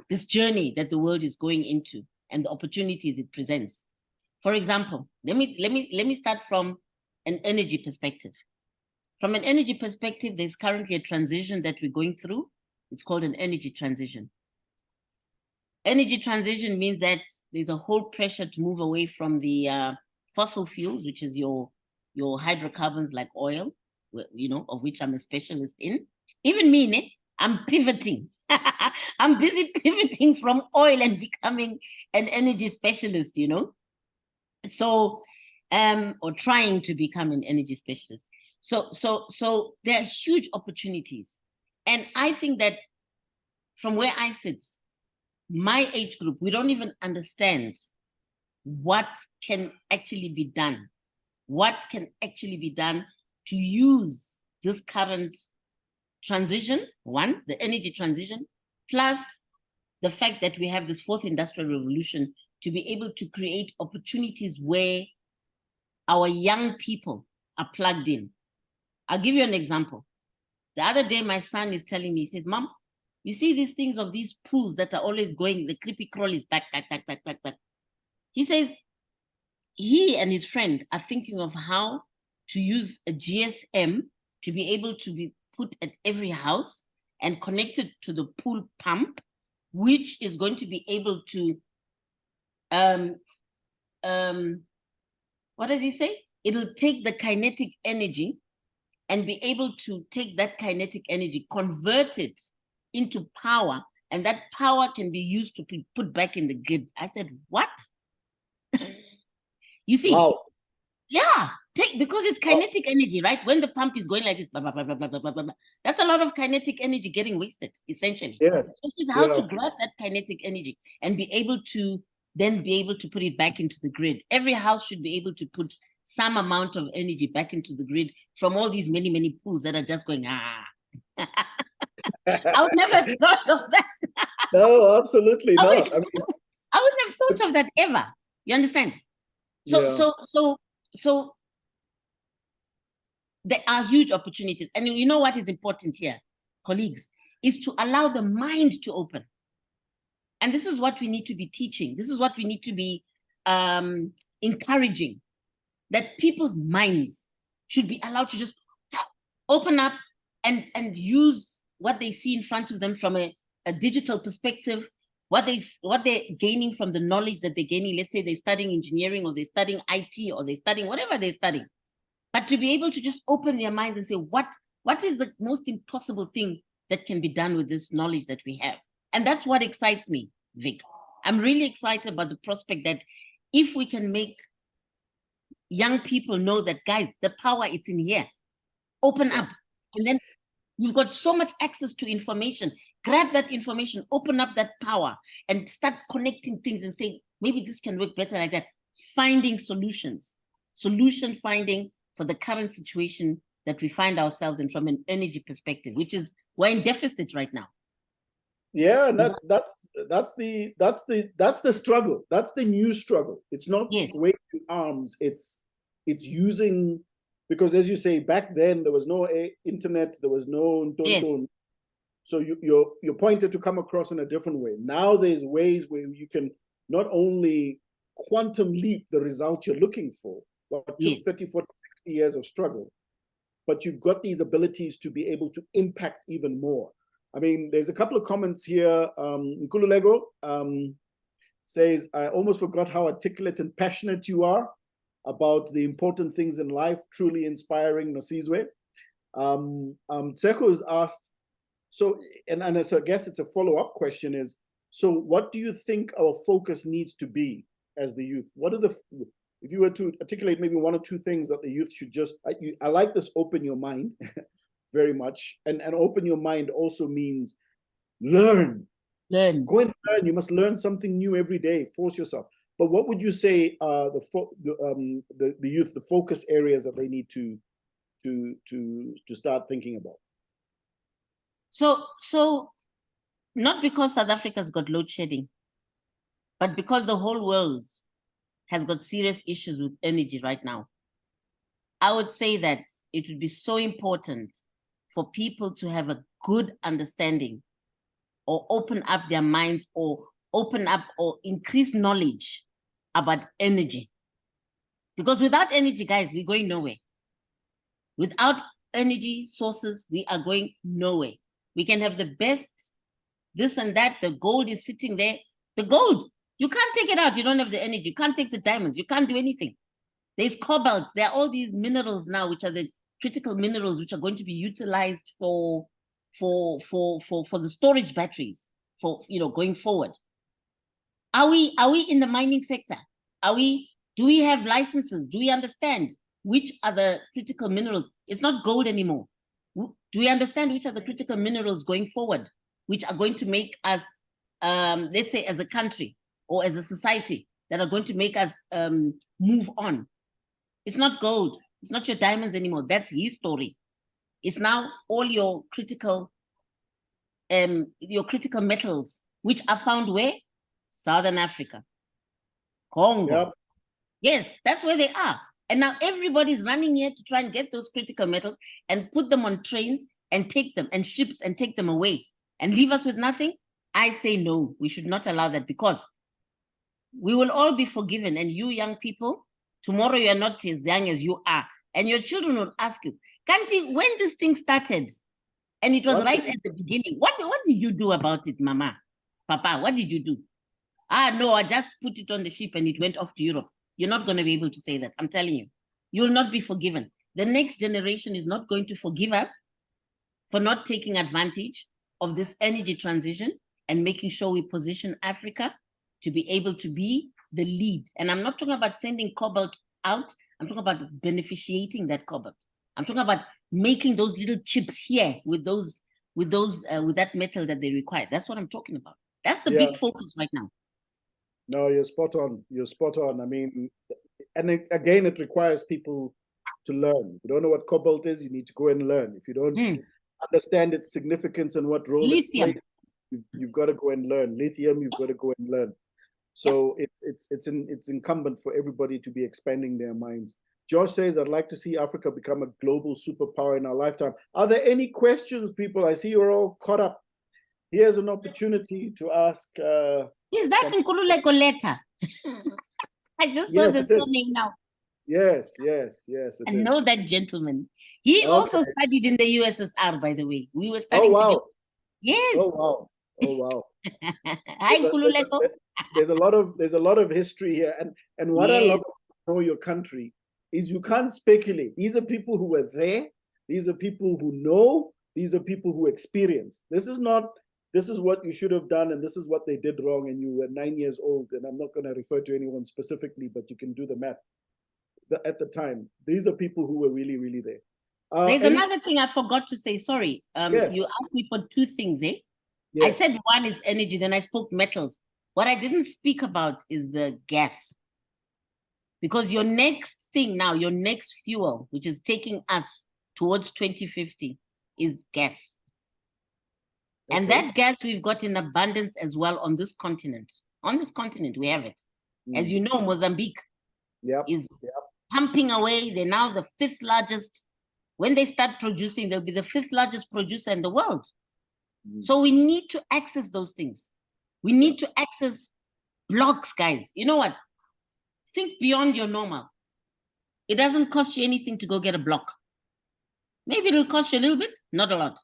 this journey that the world is going into and the opportunities it presents. For example, let me start from an energy perspective. From an energy perspective, there's currently a transition that we're going through. It's called an energy transition. Energy transition means that there's a whole pressure to move away from the fossil fuels, which is your hydrocarbons like oil, of which I'm a specialist in. Even me, I'm pivoting. I'm busy pivoting from oil and becoming an energy specialist, So, or trying to become an energy specialist. So there are huge opportunities. And I think that from where I sit, my age group, we don't even understand what can actually be done. What can actually be done to use this current transition, one, the energy transition, plus the fact that we have this fourth industrial revolution to be able to create opportunities where our young people are plugged in. I'll give you an example. The other day, my son is telling me, he says, Mom, you see these things of these pools that are always going, the creepy crawlies back. He says he and his friend are thinking of how to use a GSM to be able to be put at every house and connected to the pool pump, which is going to be able to, what does he say? It'll take the kinetic energy and be able to take that kinetic energy, convert it into power, and that power can be used to be put back in the grid. I said, what? You see, wow. Yeah, because it's kinetic energy, right? When the pump is going like this, blah, blah, blah, blah, blah, blah, blah, blah, that's a lot of kinetic energy getting wasted, essentially. Yes. So it's how to grab that kinetic energy and be able to put it back into the grid. Every house should be able to put some amount of energy back into the grid from all these many, many pools that are just going, I would never have thought of that. No, absolutely not. I wouldn't have thought of that ever. You understand? So there are huge opportunities. And you know what is important here, colleagues? is to allow the mind to open. And this is what we need to be teaching. This is what we need to be encouraging, that people's minds should be allowed to just open up and use what they see in front of them from a digital perspective, what they're gaining from the knowledge that they're gaining. Let's say they're studying engineering, or they're studying IT, or they're studying whatever they're studying. But to be able to just open their minds and say, what is the most impossible thing that can be done with this knowledge that we have? And that's what excites me, Vic. I'm really excited about the prospect that if we can make young people know that, guys, the power, it's in here. Open up. And then you've got so much access to information. Grab that information, open up that power, and start connecting things and say, maybe this can work better like that. Finding solutions, solution finding for the current situation that we find ourselves in from an energy perspective, which is, we're in deficit right now. Yeah, and that's the struggle. That's the new struggle. It's not waving arms. It's using, because as you say, back then there was no internet, there was no so you're pointed to come across in a different way. Now there's ways where you can not only quantum leap the result you're looking for, what took 30, 40, 60 years of struggle, but you've got these abilities to be able to impact even more. I mean, there's a couple of comments here. Nkululego says, I almost forgot how articulate and passionate you are about the important things in life, truly inspiring, Nosizwe. Tseko has asked, so, and so I guess it's a follow-up question is, so what do you think our focus needs to be as the youth? What are if you were to articulate maybe one or two things that the youth should just, I like this, open your mind very much. And open your mind also means learn. Go and learn. You must learn something new every day. Force yourself. But what would you say the youth, the focus areas that they need to start thinking about? So not because South Africa's got load shedding, but because the whole world has got serious issues with energy right now. I would say that it would be so important for people to have a good understanding, or open up their minds, or open up or increase knowledge about energy. Because without energy, guys, we're going nowhere. Without energy sources, we are going nowhere. We can have the best, this and that, the gold is sitting there. The gold, you can't take it out, you don't have the energy. You can't take the diamonds, you can't do anything. There's cobalt, there are all these minerals now, which are the critical minerals, which are going to be utilized for the storage batteries, for, you know, going forward. Are we in the mining sector? Do we have licenses? Do we understand which are the critical minerals? It's not gold anymore. Do we understand which are the critical minerals going forward, which are going to make us, let's say as a country or as a society, that are going to make us move on? It's not gold. It's not your diamonds anymore. That's his story. It's now all your critical metals, which are found where? Southern Africa, Congo. Yep. Yes, that's where they are. And now everybody's running here to try and get those critical metals and put them on trains and take them, and ships, and take them away and leave us with nothing. I say no, we should not allow that, because we will all be forgiven. And you young people, tomorrow you are not as young as you are. And your children will ask you, Kanti, when this thing started, and it was right at the beginning, what did you do about it, Mama? Papa, what did you do? No, I just put it on the ship and it went off to Europe. You're not going to be able to say that. I'm telling you. You will not be forgiven. The next generation is not going to forgive us for not taking advantage of this energy transition and making sure we position Africa to be able to be the lead. And I'm not talking about sending cobalt out. I'm talking about beneficiating that cobalt. I'm talking about making those little chips here with that metal that they require. That's what I'm talking about. That's the big focus right now. No, you're spot on. You're spot on. I mean, and again, it requires people to learn. If you don't know what cobalt is, you need to go and learn. If you don't understand its significance and what role it plays, you've got to go and learn. Lithium, you've got to go and learn. So it's incumbent for everybody to be expanding their minds. Josh says, I'd like to see Africa become a global superpower in our lifetime. Are there any questions, people? I see you're all caught up. he has an opportunity to ask. Is that some- Nkululeko letter? I just saw Yes, the it is. surname now. Yes, yes, yes. I know that gentleman. He also studied in the USSR, by the way. We were Oh studying together. wow! Yes. Oh wow! Oh wow! Hi, Nkululeko. There's a lot of history here, and what I love about Know Your Country is you can't speculate. These are people who were there. These are people who know. These are people who experience. This is not. This is what you should have done, and this is what they did wrong, and you were 9 years old. And I'm not going to refer to anyone specifically, but you can do the math. At the time, these are people who were really, really there. There's another thing I forgot to say. Sorry. Yes. You asked me for two things, eh? Yes. I said one is energy, then I spoke metals. What I didn't speak about is the gas. Because your next thing now, your next fuel, which is taking us towards 2050, is gas. Okay. And that gas we've got in abundance as well on this continent. On this continent, we have it. As you know, Mozambique is pumping away. They're now the 5th largest. When they start producing, they'll be the 5th largest producer in the world. So we need to access those things. We need to access blocks, guys. You know what? Think beyond your normal. It doesn't cost you anything to go get a block. Maybe it'll cost you a little bit, not a lot.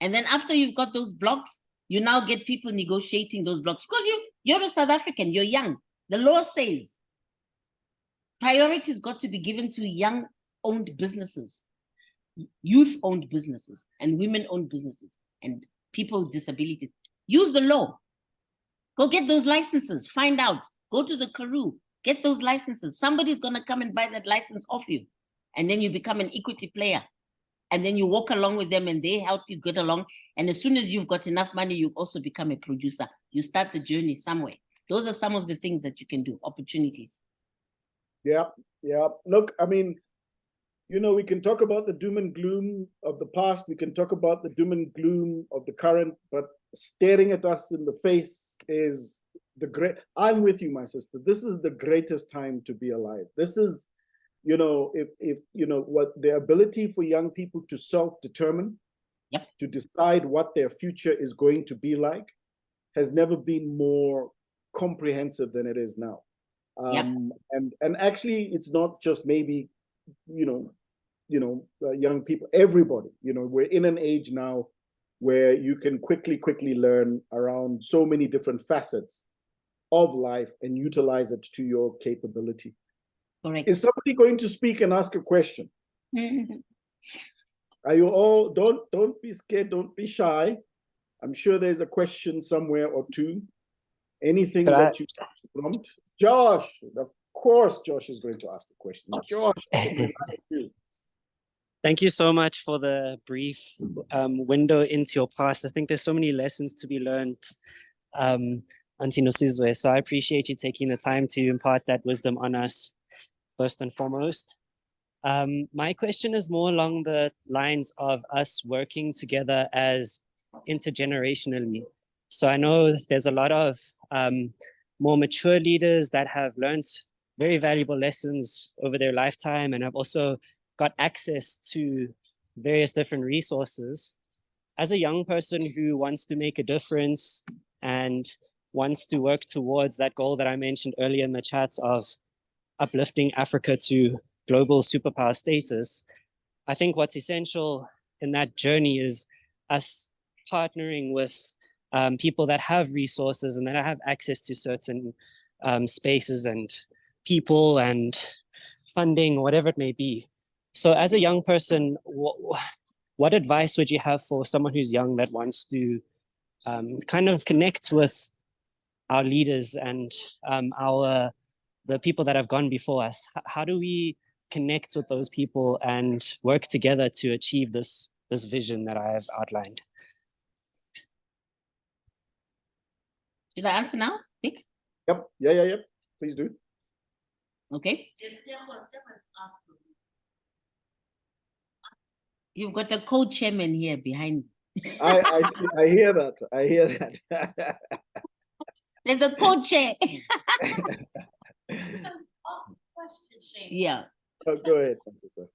And then after you've got those blocks, you now get people negotiating those blocks. Because you're a South African, you're young. The law says priority's got to be given to young-owned businesses, youth-owned businesses, and women-owned businesses, and people with disabilities. Use the law. Go get those licenses. Find out. Go to the Karoo. Get those licenses. Somebody's going to come and buy that license off you. And then you become an equity player. And then you walk along with them and they help you get along. And as soon as you've got enough money, you also become a producer. You start the journey somewhere. Those are some of the things that you can do, opportunities. Yeah, yeah. Look, I mean, you know, we can talk about the doom and gloom of the past. We can talk about the doom and gloom of the current, but staring at us in the face is the great. I'm with you, my sister. This is the greatest time to be alive. This is, you know, if you know what the ability for young people to self-determine, to decide what their future is going to be like, has never been more comprehensive than it is now. And actually, it's not just maybe, young people, everybody. You know, we're in an age now where you can quickly learn around so many different facets of life and utilize it to your capability. Correct. Is somebody going to speak and ask a question? Are you all? Don't be scared. Don't be shy. I'm sure there's a question somewhere or two. Anything that you prompt. Josh, of course, Josh is going to ask a question. Josh, thank you so much for the brief window into your past. I think there's so many lessons to be learned, Auntie Nosizwe. So I appreciate you taking the time to impart that wisdom on us, first and foremost. My question is more along the lines of us working together as intergenerationally. So I know there's a lot of more mature leaders that have learned very valuable lessons over their lifetime and have also got access to various different resources. As a young person who wants to make a difference and wants to work towards that goal that I mentioned earlier in the chat of uplifting Africa to global superpower status, I think what's essential in that journey is us partnering with people that have resources and that have access to certain spaces and people and funding, whatever it may be. So as a young person, what advice would you have for someone who's young that wants to kind of connect with our leaders and the people that have gone before us? How do we connect with those people and work together to achieve this vision that I have outlined? Should I answer now, Nick? Yep. Yeah. Please do. Okay. You've got a co-chairman here behind me. I see. I hear that. There's a co-chair. Yeah. Oh, go ahead, sister.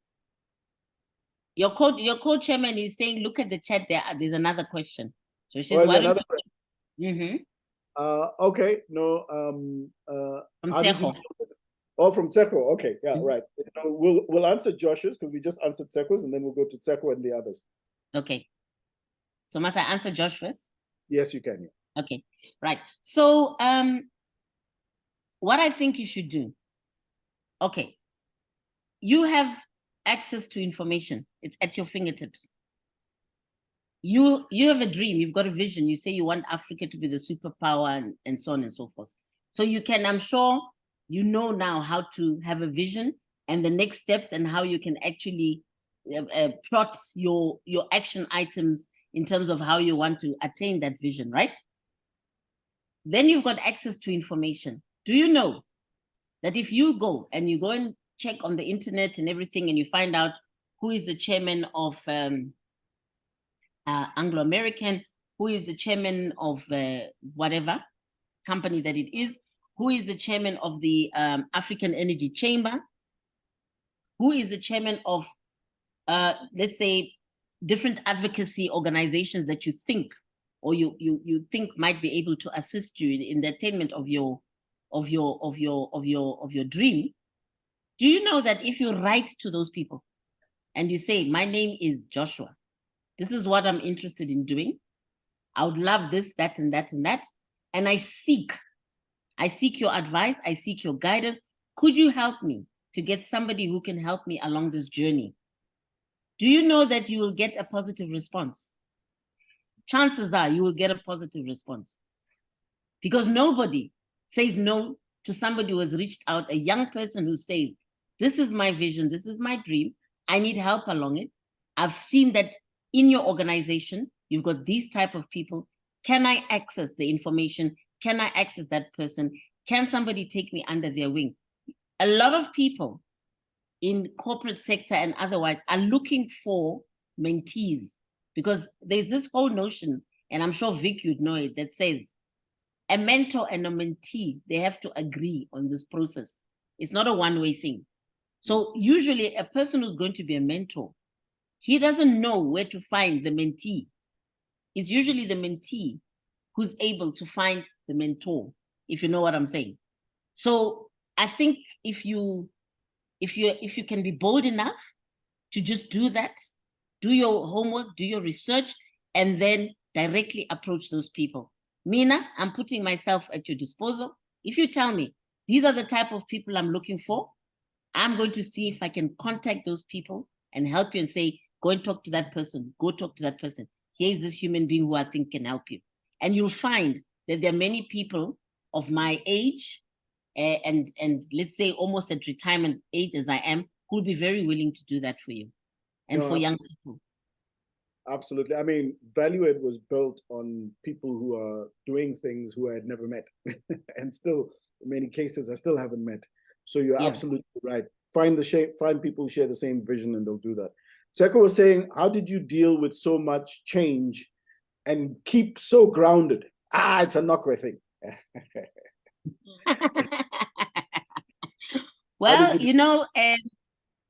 Your co-chairman is saying, look at the chat there. There's another question. So she Oh, says, is why don't another you? Mm-hmm. okay, no, From how did you Tsecho. deal with it? Oh, from Tseko. Okay, yeah, Mhm. right. We'll answer Josh's because we just answered Tseko's, and then we'll go to Tseko and the others. Okay. So must I answer Josh first? Yes, you can. Yeah. Okay, right. So what I think you should do, okay, you have access to information. It's at your fingertips. You have a dream, you've got a vision. You say you want Africa to be the superpower and so on and so forth. So you can, I'm sure you know now how to have a vision and the next steps and how you can actually plot your action items in terms of how you want to attain that vision, right? Then you've got access to information. Do you know that if you go and check on the internet and everything and you find out who is the chairman of Anglo-American, who is the chairman of whatever company that it is, who is the chairman of the African Energy Chamber, who is the chairman of, let's say, different advocacy organizations that you think or you think might be able to assist you in the attainment of your dream. Do you know that if you write to those people and you say, my name is Joshua, this is what I'm interested in doing, I would love this, that, and that, and that, and I seek your advice, I seek your guidance. Could you help me to get somebody who can help me along this journey? Do you know that you will get a positive response? Chances are you will get a positive response because nobody says no to somebody who has reached out, a young person who says, this is my vision, this is my dream, I need help along it. I've seen that in your organization, you've got these type of people. Can I access the information? Can I access that person? Can somebody take me under their wing? A lot of people in corporate sector and otherwise are looking for mentees because there's this whole notion, and I'm sure Vic, you'd know it, that says a mentor and a mentee, they have to agree on this process. It's not a one-way thing. So usually a person who's going to be a mentor, he doesn't know where to find the mentee. It's usually the mentee who's able to find the mentor, if you know what I'm saying. So I think if you can be bold enough to just do that, do your homework, do your research, and then directly approach those people. Mina, I'm putting myself at your disposal. If you tell me, these are the type of people I'm looking for, I'm going to see if I can contact those people and help you and say, go and talk to that person, go talk to that person. Here's this human being who I think can help you. And you'll find that there are many people of my age and let's say almost at retirement age as I am, who'll be very willing to do that for you and No, for young people. Absolutely. I mean, ValueAid was built on people who are doing things who I had never met and still, in many cases, I still haven't met. So you're absolutely right. Find people who share the same vision and they'll do that. Tseko was saying, how did you deal with so much change and keep so grounded? It's a Nokwe thing. Well,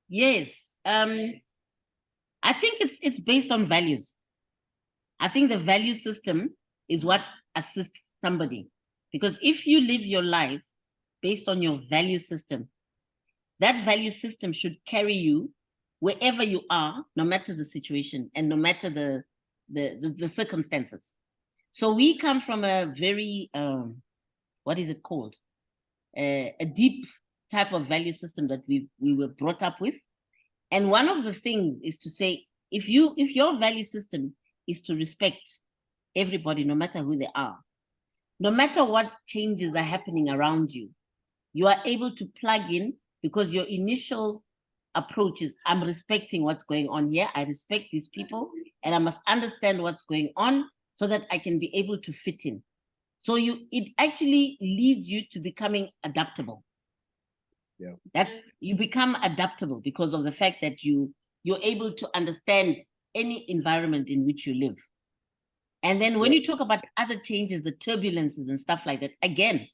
yes. I think it's based on values. I think the value system is what assists somebody. Because if you live your life based on your value system, that value system should carry you wherever you are, no matter the situation and no matter the circumstances. So we come from a very, what is it called? A deep type of value system that we were brought up with. And one of the things is to say, if your value system is to respect everybody, no matter who they are, no matter what changes are happening around you, you are able to plug in because your initial approach is, I'm respecting what's going on here. I respect these people and I must understand what's going on so that I can be able to fit in. So it actually leads you to becoming adaptable. Yeah. You become adaptable because of the fact that you're able to understand any environment in which you live. And then when you talk about other changes, the turbulences and stuff like that, again,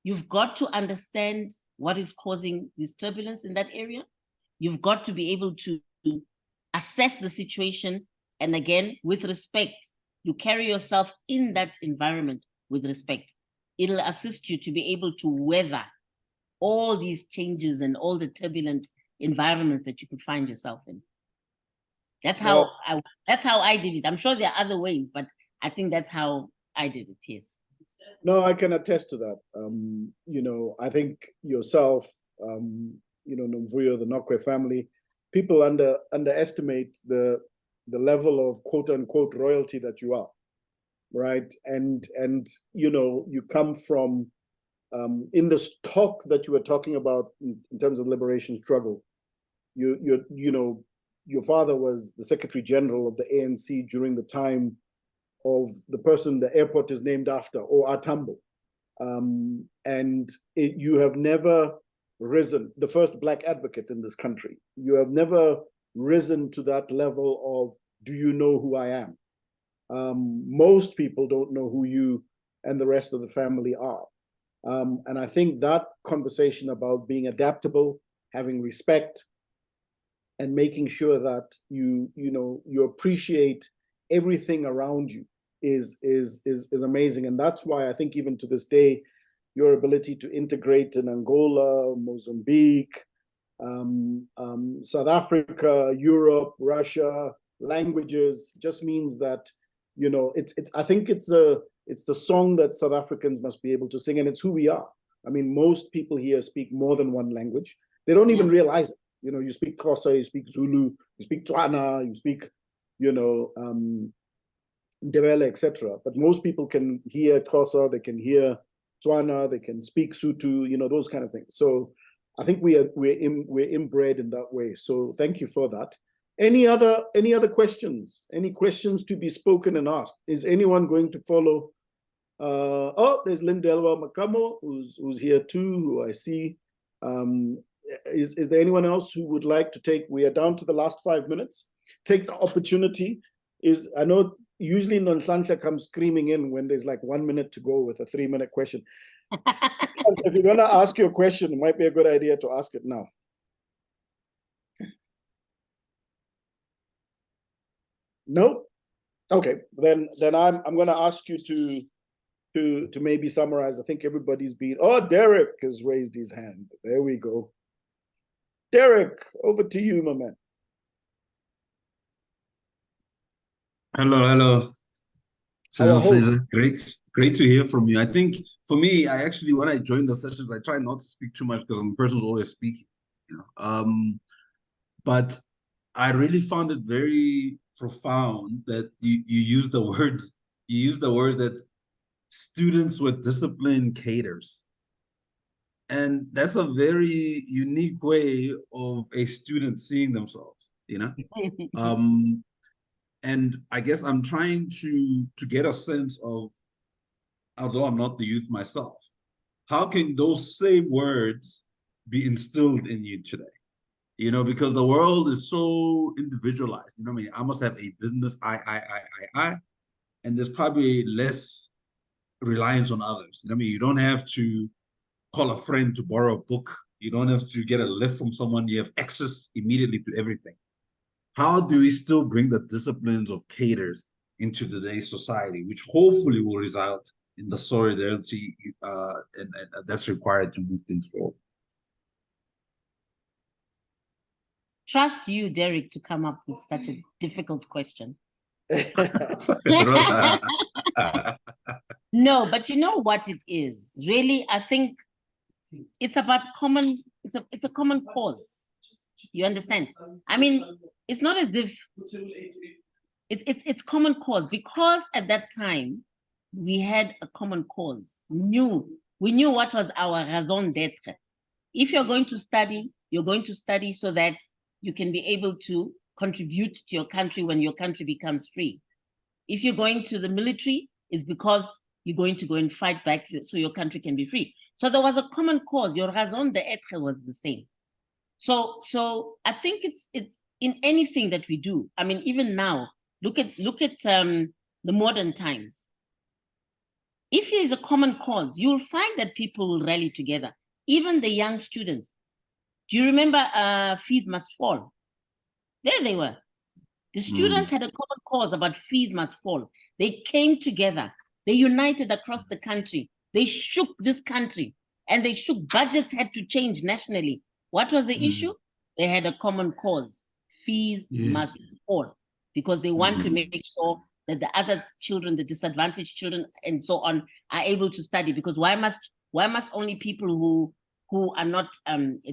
you've got to understand what is causing this turbulence in that area. You've got to be able to assess the situation. And again, with respect, you carry yourself in that environment with respect, it'll assist you to be able to weather all these changes and all the turbulent environments that you could find yourself in. That's how I did it. I'm sure there are other ways, but I think that's how I did it. Yes. No, I can attest to that. You know, I think yourself, you know, Nomvuyo, the Nokwe family, people underestimate the level of quote unquote royalty that you are, right? And you know, you come from in the stock that you were talking about in terms of liberation struggle. You know, your father was the Secretary General of the ANC during the time of the person the airport is named after, or Atambo. And you have never risen, the first Black advocate in this country. You have never risen to that level of, do you know who I am? Most people don't know who you and the rest of the family are. And I think that conversation about being adaptable, having respect, and making sure that you appreciate everything around you is amazing. And that's why I think even to this day, your ability to integrate in Angola, Mozambique, South Africa, Europe, Russia, languages, just means that, you know, I think it's the song that South Africans must be able to sing, and it's who we are. I mean, most people here speak more than one language. They don't even realize it. You know, you speak Xhosa, you speak Zulu, you speak Tswana, you speak, you know, Ndebele, etc. But most people can hear Xhosa, they can hear Tswana, they can speak Sotho, you know, those kind of things. So I think we're inbred in that way. So thank you for that. Any other questions? Any questions to be spoken and asked? Is anyone going to follow? Oh, there's Lindelwa Makamo, who's here too, who I see. Is there anyone else who would like to take? We are down to the last 5 minutes. Take the opportunity. I know usually Nonhlanhla comes screaming in when there's like 1 minute to go with a 3-minute question. If you're gonna ask your question, it might be a good idea to ask it now. No? Okay, then I'm gonna ask you to maybe summarize. I think everybody's been. Oh, Derek has raised his hand. There we go. Derek, over to you, my man. Hello. Cesar, great to hear from you. I think for me, I actually, when I join the sessions, I try not to speak too much because I'm a person who's always speaking, you know. But I really found it very profound that you use the words that students with discipline caters. And that's a very unique way of a student seeing themselves, you know? And I guess I'm trying to get a sense of, although I'm not the youth myself, how can those same words be instilled in you today? You know, because the world is so individualized. You know what I mean? I must have a business, I, and there's probably less reliance on others. You know what I mean? You don't have to call a friend to borrow a book. You don't have to get a lift from someone. You have access immediately to everything. How do we still bring the disciplines of caters into today's society, which hopefully will result in the solidarity and that's required to move things forward? Trust you, Derek, to come up with such a difficult question. No, but you know what it is? Really, I think it's about it's a common cause. You understand? I mean, it's not as if it's common cause, because at that time we had a common cause. We knew what was our raison d'être. If you're going to study, you're going to study so that you can be able to contribute to your country when your country becomes free. If you're going to the military, it's because you're going to go and fight back so your country can be free. So there was a common cause. Your raison d'être was the same. So I think it's in anything that we do. I mean, even now, look at the modern times. If there is a common cause, you'll find that people will rally together. Even the young students. Do you remember Fees Must Fall? There they were. The students had a common cause about fees must fall. They came together. They united across the country. They shook this country, and they shook. Budgets had to change nationally. What was the issue? They had a common cause. Fees must fall, because they want to make sure that the other children, the disadvantaged children, and so on, are able to study. Because why must only people who are not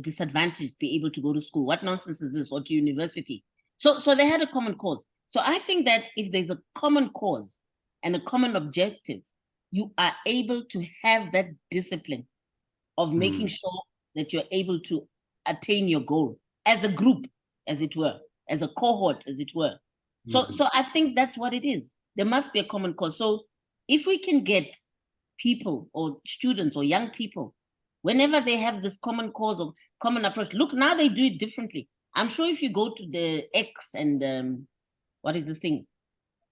disadvantaged be able to go to school? What nonsense is this? Or to university? So they had a common cause. So I think that if there's a common cause and a common objective, you are able to have that discipline of making sure that you're able to attain your goal as a group, as it were, as a cohort, as it were. So I think that's what it is. There must be a common cause. So if we can get people or students or young people, whenever they have this common cause or common approach, look, now they do it differently. I'm sure if you go to the X and what is this thing?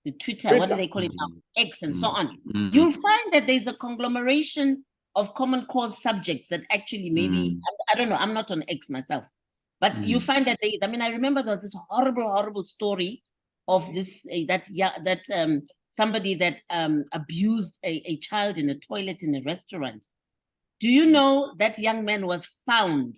The Twitter, what do they call it now? X and so on. You'll find that there's a conglomeration of common cause subjects that actually maybe, I don't know, I'm not on X myself, but you find that I mean, I remember there was this horrible story of this, somebody that abused a child in a toilet in a restaurant. Do you know that young man was found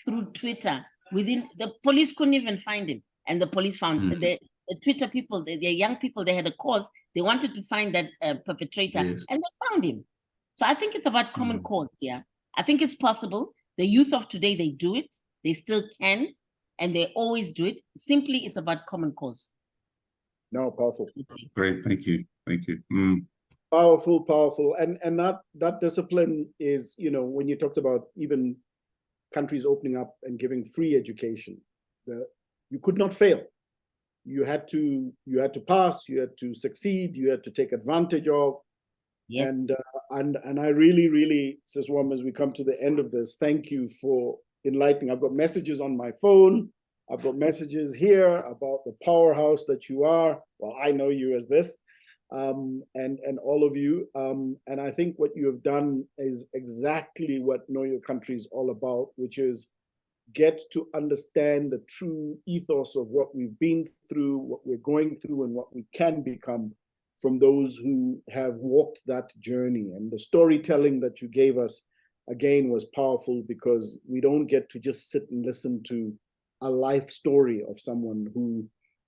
through Twitter? The police couldn't even find him, and the police found the Twitter people, the young people. They had a cause. They wanted to find that perpetrator, and they found him. So I think it's about common cause. Yeah, I think it's possible. The youth of today, they do it. They still can, and they always do it. Simply, it's about common cause. No, powerful. Great, thank you. Powerful, and that discipline is, when you talked about even countries opening up and giving free education, you could not fail. You had to pass. You had to succeed. You had to take advantage of. Yes. And I really, Sis Wam, as we come to the end of this, thank you for enlightening. I've got messages on my phone. I've got messages here about the powerhouse that you are. Well, I know you as this. And all of you. And I think what you have done is exactly what Know Your Country is all about, which is get to understand the true ethos of what we've been through, what we're going through, and what we can become from those who have walked that journey. And the storytelling that you gave us, again, was powerful, because we don't get to just sit and listen to a life story of someone who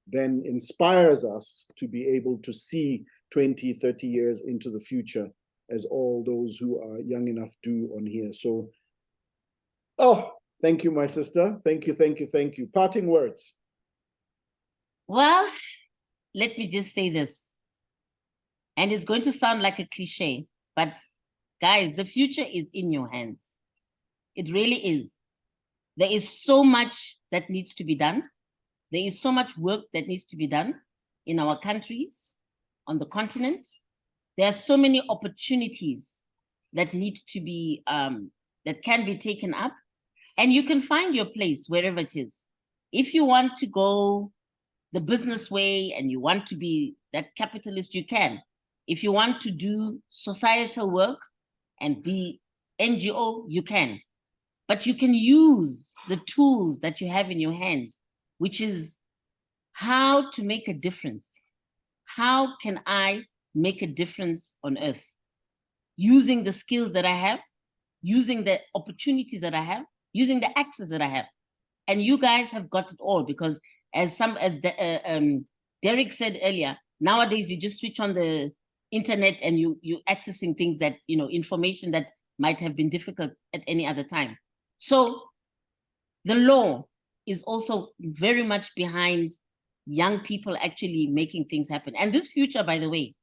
then inspires us to be able to see 20, 30 years into the future, as all those who are young enough do on here. So, thank you, my sister. Thank you. Parting words. Well, let me just say this, and it's going to sound like a cliche, but guys, the future is in your hands. It really is. There is so much that needs to be done. There is so much work that needs to be done in our countries, on the continent. There are so many opportunities that need to be, that can be taken up, and you can find your place wherever it is. If you want to go the business way and you want to be that capitalist, you can. If you want to do societal work and be NGO, you can. But you can use the tools that you have in your hand, which is how to make a difference. How can I make a difference on earth? Using the skills that I have, using the opportunities that I have, using the access that I have. And you guys have got it all, because as Derek said earlier, nowadays you just switch on the internet and you accessing things that, information that might have been difficult at any other time. So the law is also very much behind young people actually making things happen. And this future, by the way,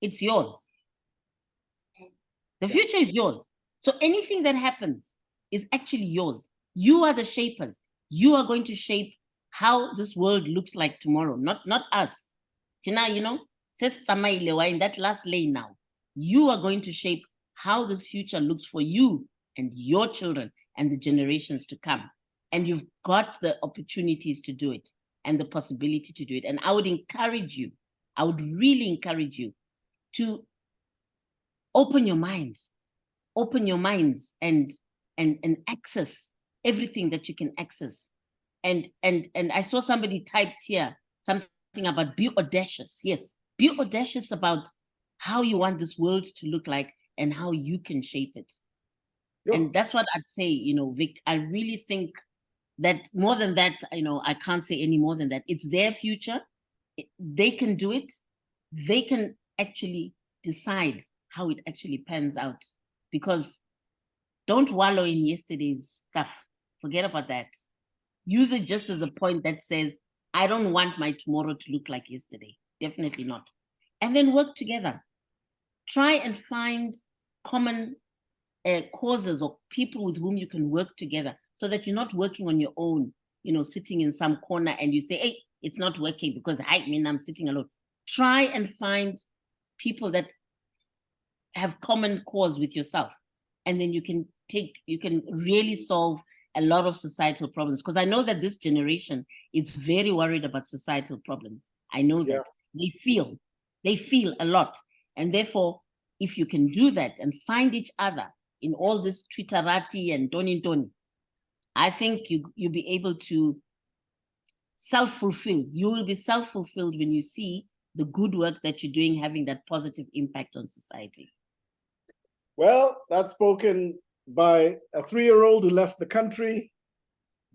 it's yours. The future is yours. So anything that happens is actually yours. You are the shapers. You are going to shape how this world looks like tomorrow, not us. Tina, in that last lane now, you are going to shape how this future looks for you and your children and the generations to come. And you've got the opportunities to do it and the possibility to do it. And I would encourage you, I would really encourage you to open your minds and access everything that you can access. And I saw somebody typed here something about be audacious. Yes, be audacious about how you want this world to look like and how you can shape it. Yep. And that's what I'd say, you know, Vic, I really think that more than that, you know, I can't say any more than that. It's their future. They can do it. They can actually decide how it actually pans out, because don't wallow in yesterday's stuff. Forget about that. Use it just as a point that says, I don't want my tomorrow to look like yesterday. Definitely not. And then work together. Try and find common causes or people with whom you can work together, so that you're not working on your own, you know, sitting in some corner and you say, hey, it's not working because I'm sitting alone. Try and find people that have common cause with yourself, and then you can really solve a lot of societal problems. Because I know that this generation is very worried about societal problems. I know that they feel a lot, and therefore, if you can do that and find each other in all this Twitterati and Tony, I think you'll be able to self-fulfill. You will be self-fulfilled when you see the good work that you're doing having that positive impact on society. Well, that's spoken by a 3-year-old who left the country,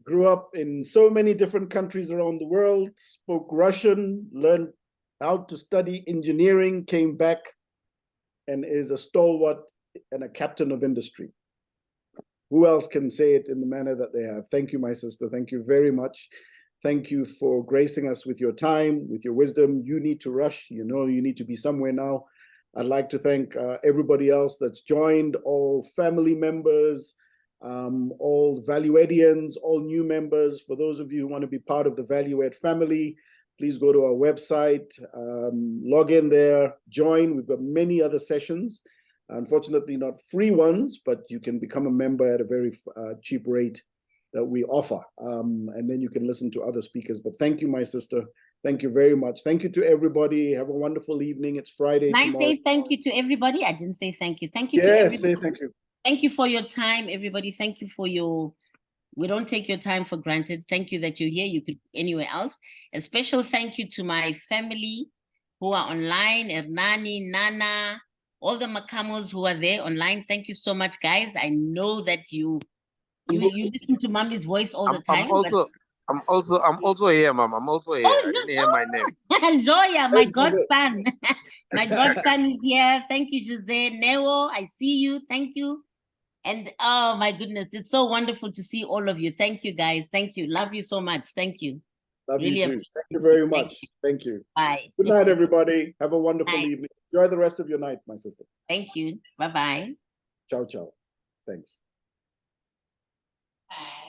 grew up in so many different countries around the world, spoke Russian, learned how to study engineering, came back, and is a stalwart and a captain of industry. Who else can say it in the manner that they have? Thank you, my sister. Thank you very much. Thank you for gracing us with your time, with your wisdom. You need to rush. You know, you need to be somewhere now. I'd like to thank everybody else that's joined, all family members, all Value Edians, all new members. For those of you who want to be part of the Value Ed family, please go to our website, log in there, join. We've got many other sessions. Unfortunately, not free ones, but you can become a member at a very cheap rate that we offer. And then you can listen to other speakers. But thank you, my sister. Thank you very much. Thank you to everybody. Have a wonderful evening. It's Friday Can tomorrow. I say thank you to everybody? I didn't say thank you. Thank you to Yes, everybody. say thank you. Thank you for your time, everybody. Thank you for we don't take your time for granted. Thank you that you're here. You could be anywhere else. A special thank you to my family who are online, Ernani, Nana, all the Makamos who are there online. Thank you so much, guys. I know that you listen to Mommy's voice all the time. I'm also here, Mom. I'm also here. I didn't hear my name. Joya, my godson. My godson is here. Thank you, Jose. Neo, I see you. Thank you. And oh my goodness, it's so wonderful to see all of you. Thank you, guys. Thank you. Love you so much. Thank you. Love Really you too. Thank you very much. Thank you. Bye. Good night, everybody. Have a wonderful Bye. evening. Enjoy the rest of your night, my sister. Thank you. Bye-bye. Ciao, ciao. Thanks. Bye.